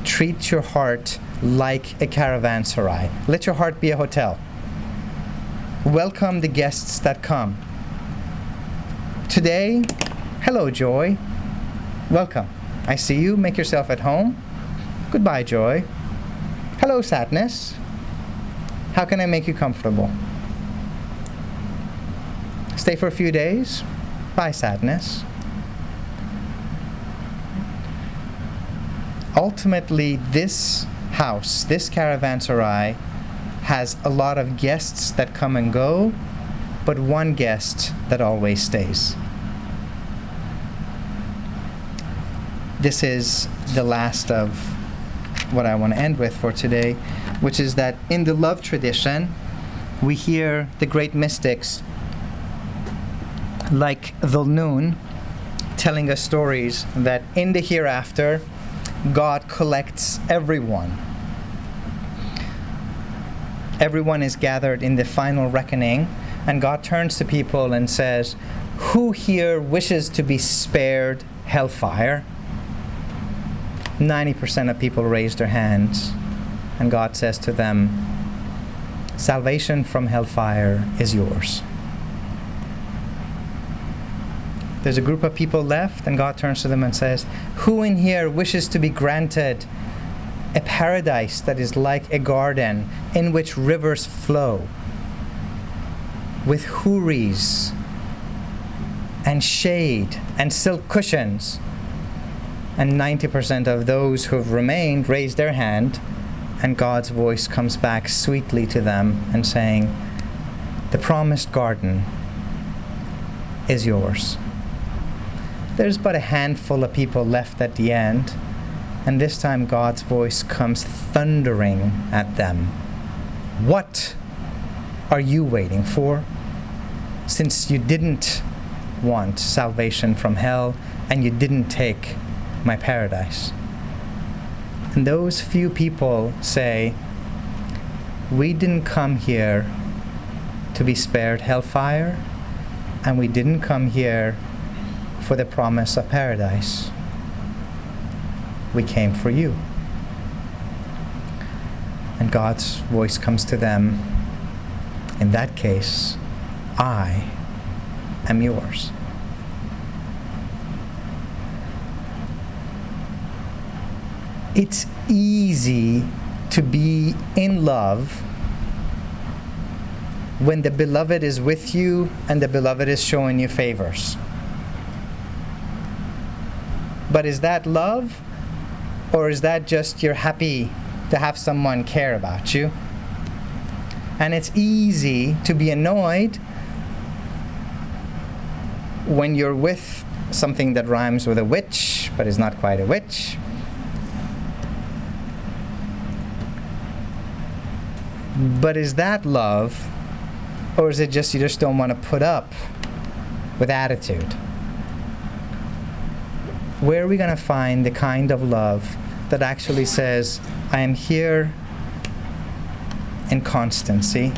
B: Treat your heart like a caravanserai. Let your heart be a hotel. Welcome the guests that come. Today, hello, joy. Welcome. I see you. Make yourself at home. Goodbye, joy. Hello, sadness. How can I make you comfortable? Stay for a few days. Bye, sadness. Ultimately, this house, this caravanserai, has a lot of guests that come and go, but one guest that always stays. This is the last of what I want to end with for today, which is that in the love tradition, we hear the great mystics like Dhul-Nun telling us stories that in the hereafter, God collects everyone. Everyone is gathered in the final reckoning, and God turns to people and says, "Who here wishes to be spared hellfire?" 90% of people raise their hands, and God says to them, "Salvation from hellfire is yours." There's a group of people left, and God turns to them and says, "Who in here wishes to be granted a paradise that is like a garden in which rivers flow, with houris and shade and silk cushions?" And 90% of those who've remained raise their hand, and God's voice comes back sweetly to them and saying, "The promised garden is yours." There's but a handful of people left at the end, and this time God's voice comes thundering at them. "What are you waiting for? Since you didn't want salvation from hell, and you didn't take my paradise." And those few people say, "We didn't come here to be spared hellfire, and we didn't come here for the promise of paradise. We came for you." And God's voice comes to them, "In that case, I am yours." it's easy to be in love when the beloved is with you and the beloved is showing you favors. But is that love, or is that just you're happy to have someone care about you? And it's easy to be annoyed when you're with something that rhymes with a witch, but is not quite a witch. But is that love, or is it just you just don't want to put up with attitude? Where are we going to find the kind of love that actually says, I am here in constancy.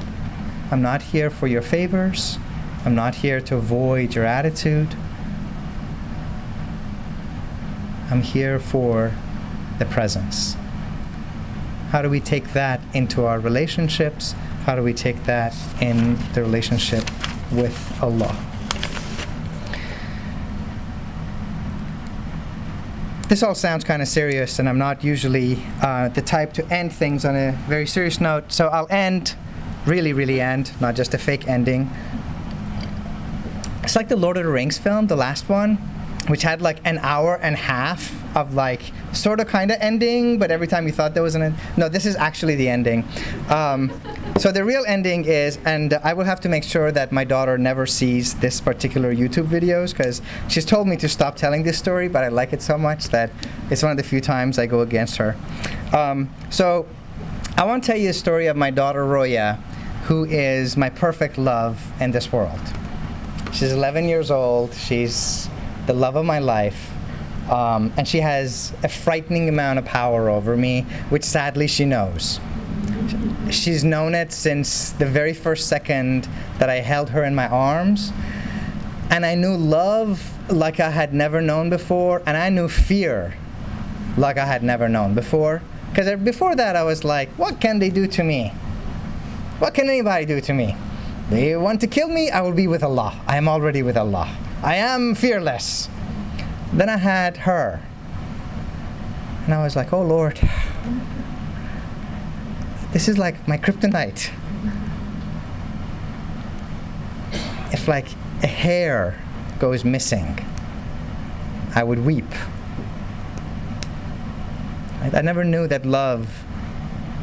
B: I'm not here for your favors. I'm not here to avoid your attitude. I'm here for the presence. How do we take that into our relationships? How do we take that in the relationship with Allah? This all sounds kind of serious, and I'm not usually the type to end things on a very serious note, so I'll end, really end, not just a fake ending. It's like the Lord of the Rings film, the last one, which had like an hour and a half of like sort of kind of ending, but every time you thought there was an end. No, this is actually the ending. So the real ending is, and I will have to make sure that my daughter never sees this particular YouTube videos, because she's told me to stop telling this story, but I like it so much that it's one of the few times I go against her. So I want to tell you the story of my daughter Roya, who is my perfect love in this world. She's 11 years old. She's the love of my life. And she has a frightening amount of power over me, which sadly she knows. She's known it since the very first second that I held her in my arms. And I knew love like I had never known before, and I knew fear like I had never known before. Because before that I was like, what can they do to me? What can anybody do to me? They want to kill me, I will be with Allah. I am already with Allah. I am fearless. Then I had her. And I was like, oh Lord, this is like my kryptonite. If like a hair goes missing, I would weep. I never knew that love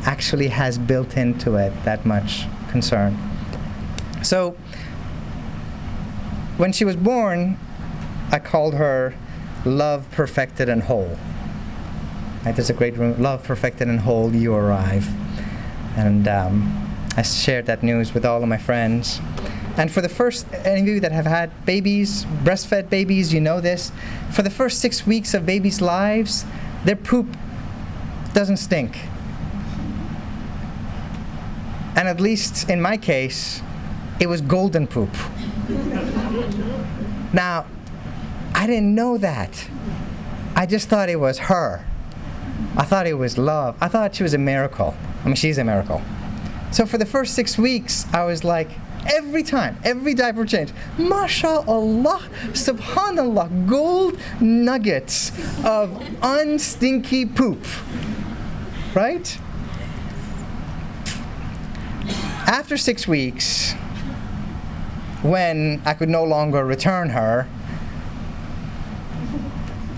B: actually has built into it that much concern. So when she was born, I called her Love Perfected and Whole. Right, there's a great room, Love Perfected and Whole, you arrive. And I shared that news with all of my friends. And for the first, any of you that have had babies, breastfed babies, you know this. For the first 6 weeks of babies' lives, their poop doesn't stink. And at least in my case, it was golden poop. Now, I didn't know that. I just thought it was her. I thought it was love. I thought she was a miracle. I mean, she's a miracle. So for the first 6 weeks, I was like, every time, every diaper change, MashaAllah, Subhanallah, gold nuggets of unstinky poop. Right? After 6 weeks, when I could no longer return her,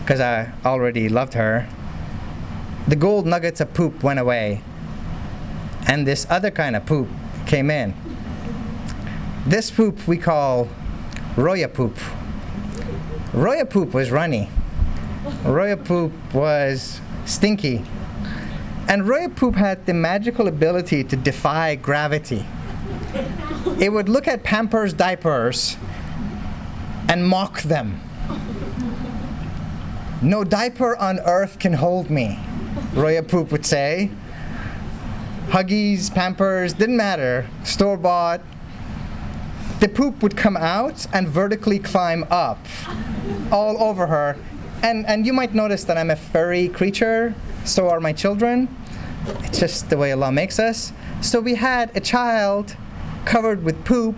B: because I already loved her, the gold nuggets of poop went away, and this other kind of poop came in. This poop we call Roya poop. Roya poop was runny. Roya poop was stinky. And Roya poop had the magical ability to defy gravity. It would look at Pampers diapers and mock them. No diaper on earth can hold me, Roya poop would say. Huggies, Pampers, didn't matter, store-bought. The poop would come out and vertically climb up all over her. And you might notice that I'm a furry creature, so are my children. It's just the way Allah makes us. So we had a child covered with poop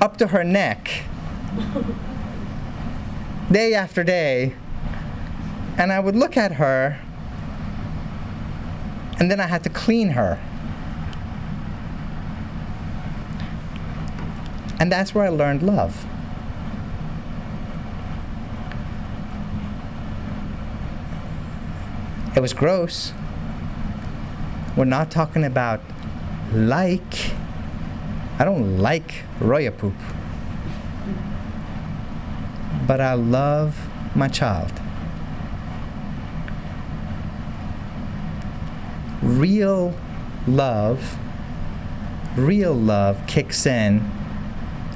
B: up to her neck, day after day. And I would look at her And then I had to clean her. And that's where I learned love. It was gross. We're not talking about like. I don't like roya poop. But I love my child. Real love kicks in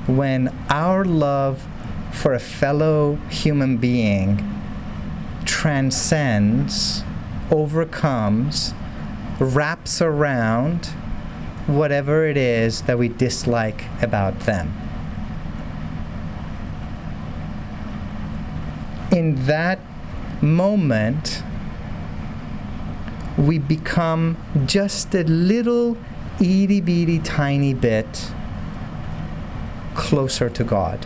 B: when our love for a fellow human being transcends, overcomes, wraps around whatever it is that we dislike about them. In that moment, we become just a little itty-bitty tiny bit closer to God.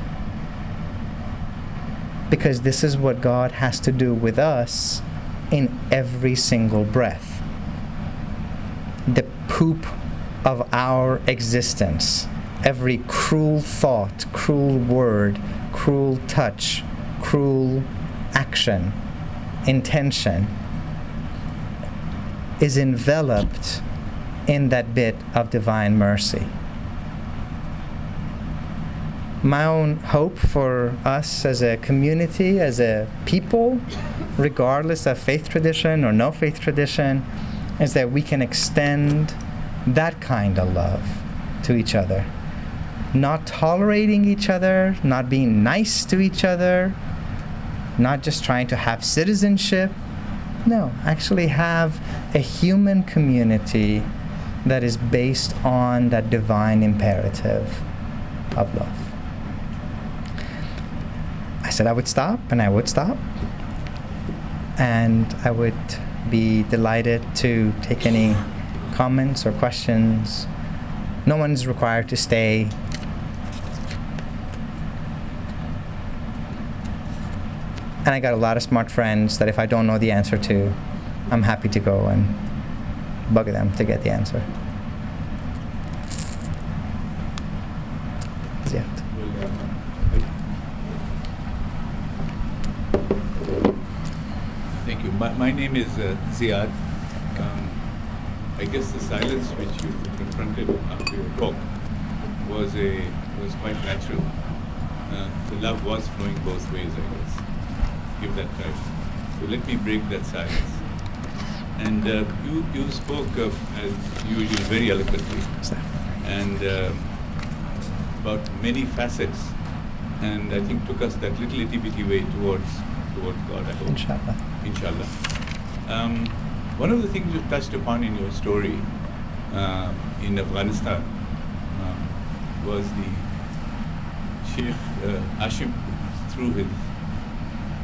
B: Because this is what God has to do with us in every single breath. The poop of our existence, every cruel thought, cruel word, cruel touch, cruel action, intention, is enveloped in that bit of divine mercy. My own hope for us as a community, as a people, regardless of faith tradition or no faith tradition, is that we can extend that kind of love to each other. Not tolerating each other, not being nice to each other, not just trying to have citizenship. No, actually have a human community that is based on that divine imperative of love. I said I would stop, and I would stop. And I would be delighted to take any comments or questions. No one's required to stay. And I got a lot of smart friends that if I don't know the answer to, I'm happy to go and bug them to get the answer. Yeah.
C: Thank you. My name is Ziad. I guess the silence which you confronted after your talk was quite natural. The love was flowing both ways, I guess. Give that time. So let me break that silence. And you spoke, as usual, very eloquently, and about many facets, and I think took us that little itty-bitty way towards God, I hope. Inshallah. One of the things you touched upon in your story in Afghanistan was the Sheikh Ashim threw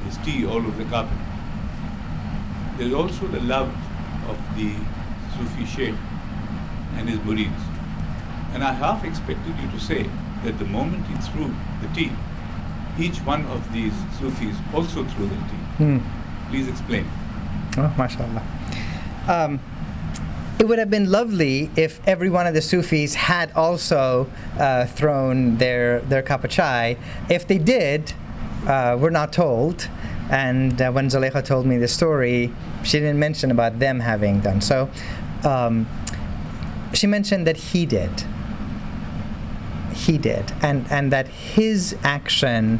C: his tea all over the carpet. There's also the love of the Sufi Sheikh and his murids. And I half expected you to say that the moment he threw the tea, each one of these Sufis also threw the tea. Please explain.
B: Oh, mashallah. It would have been lovely if every one of the Sufis had also thrown their cup of chai. If they did, we're not told. And when Zulekha told me the story, she didn't mention about them having done. So she mentioned that he did. He did. And that his action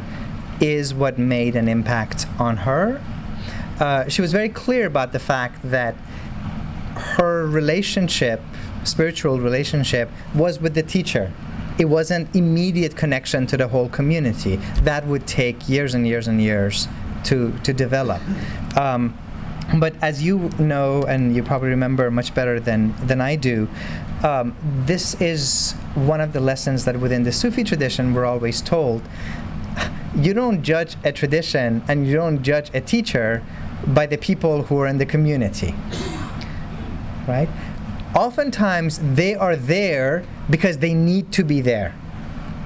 B: is what made an impact on her. She was very clear about the fact that her relationship, spiritual relationship, was with the teacher. It wasn't immediate connection to the whole community. That would take years and years and years to develop. But as you know, and you probably remember much better than I do, this is one of the lessons that within the Sufi tradition we're always told. You don't judge a tradition and you don't judge a teacher by the people who are in the community, right? Oftentimes they are there because they need to be there.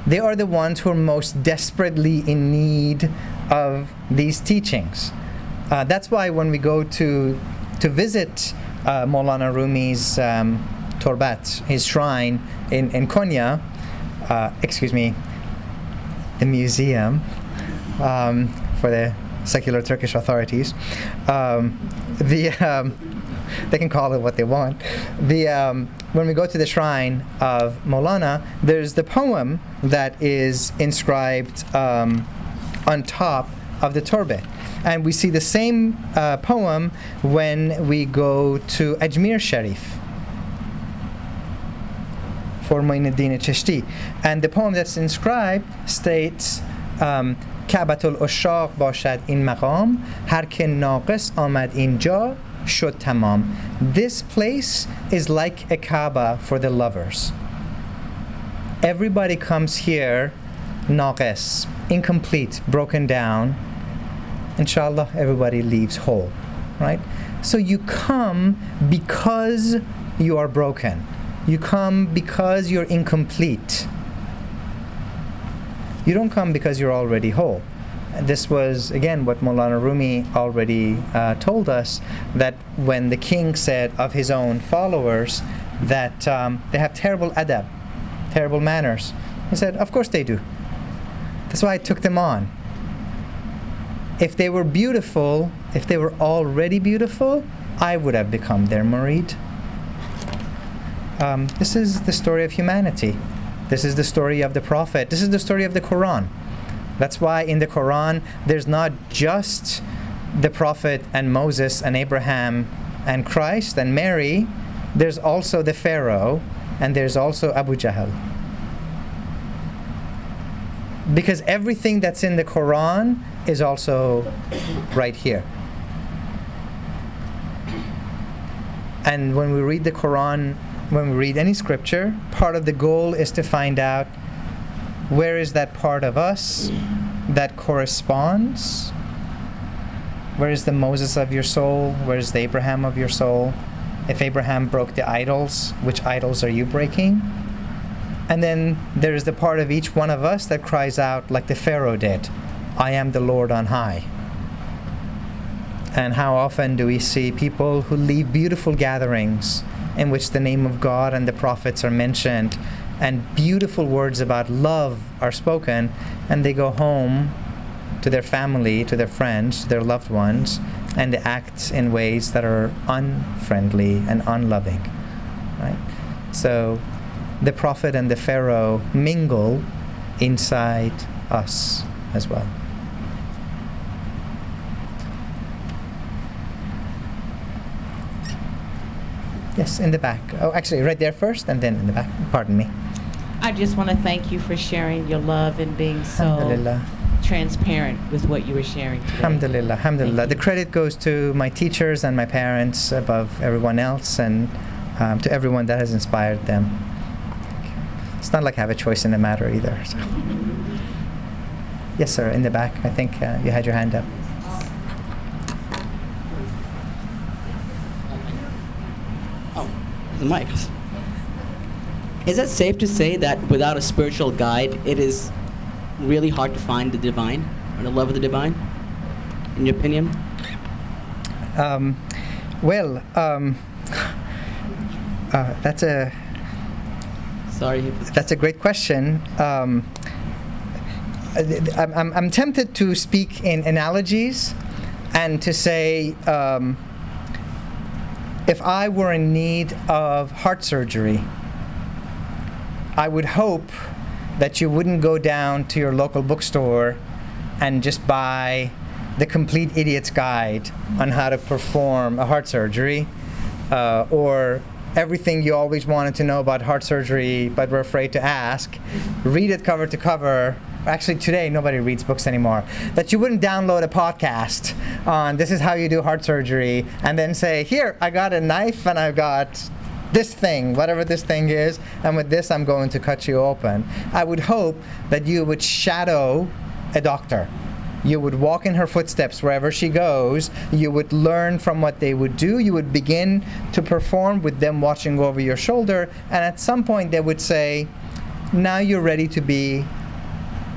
B: They are the ones who are most desperately in need of these teachings. That's why when we go to visit Maulana Rumi's Turbat, his shrine in Konya, the museum for the secular Turkish authorities. They can call it what they want. When we go to the shrine of Maulana, there's the poem that is inscribed on top of the turban. And we see the same poem when we go to Ajmer Sharif for Muinuddin Chishti. And the poem that's inscribed states, Ka'batul Ushaq bashad in maqam, har ke naqis amad inja shud tamam. This place is like a Kaaba for the lovers. Everybody comes here naqis, incomplete, broken down. Inshallah, everybody leaves whole, right? So you come because you are broken. You come because you're incomplete. You don't come because you're already whole. This was, again, what Maulana Rumi already told us, that when the king said of his own followers that they have terrible adab, terrible manners, he said, of course they do. That's why I took them on. If they were beautiful, if they were already beautiful, I would have become their murid. This is the story of humanity. This is the story of the Prophet. This is the story of the Quran. That's why in the Quran, there's not just the Prophet and Moses and Abraham and Christ and Mary. There's also the Pharaoh, and there's also Abu Jahl. Because everything that's in the Quran is also right here. And when we read the Quran, when we read any scripture, part of the goal is to find out where is that part of us that corresponds. Where is the Moses of your soul? Where is the Abraham of your soul? If Abraham broke the idols, which idols are you breaking? And then there is the part of each one of us that cries out like the Pharaoh did, I am the Lord on high. And how often do we see people who leave beautiful gatherings in which the name of God and the prophets are mentioned and beautiful words about love are spoken, and they go home to their family, to their friends, to their loved ones, and they act in ways that are unfriendly and unloving, right? So the Prophet and the Pharaoh mingle inside us as well. Yes, in the back. Oh, actually, right there first, and then in the back. Pardon me.
D: I just want to thank you for sharing your love and being so
B: Alhamdulillah.
D: transparent with what you were sharing today.
B: Alhamdulillah, alhamdulillah.
D: Thank
B: The
D: you.
B: credit goes to my teachers and my parents above everyone else, and to everyone that has inspired them. It's not like I have a choice in the matter either. So. Yes, sir, in the back. I think you had your hand up.
E: The mic. Is it safe to say that without a spiritual guide, it is really hard to find the divine or the love of the divine, in your opinion?
B: That's a
E: Sorry. if it's-
B: That's a great question. I'm tempted to speak in analogies and to say, if I were in need of heart surgery, I would hope that you wouldn't go down to your local bookstore and just buy the Complete Idiot's Guide on how to perform a heart surgery, or everything you always wanted to know about heart surgery but were afraid to ask. Read it cover to cover. Actually, today nobody reads books anymore. That you wouldn't download a podcast on this is how you do heart surgery and then say, here, I got a knife and I got this thing, whatever this thing is, and with this I'm going to cut you open. I would hope that you would shadow a doctor. You would walk in her footsteps wherever she goes. You would learn from what they would do. You would begin to perform with them watching over your shoulder. And at some point they would say, now you're ready to be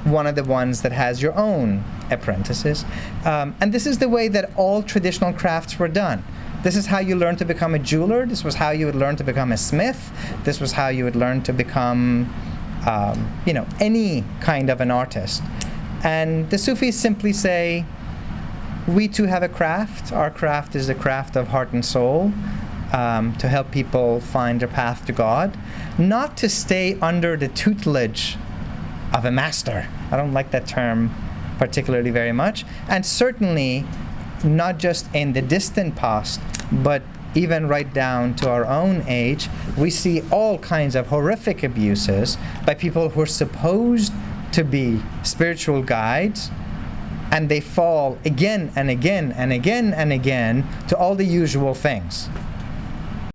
B: one of the ones that has your own apprentices. And this is the way that all traditional crafts were done. This is how you learn to become a jeweler. This was how you would learn to become a smith. This was how you would learn to become, any kind of an artist. And the Sufis simply say, we too have a craft. Our craft is the craft of heart and soul, to help people find their path to God, not to stay under the tutelage of a master. I don't like that term particularly very much. And certainly not just in the distant past, but even right down to our own age, we see all kinds of horrific abuses by people who are supposed to be spiritual guides, and they fall again and again and again and again to all the usual things.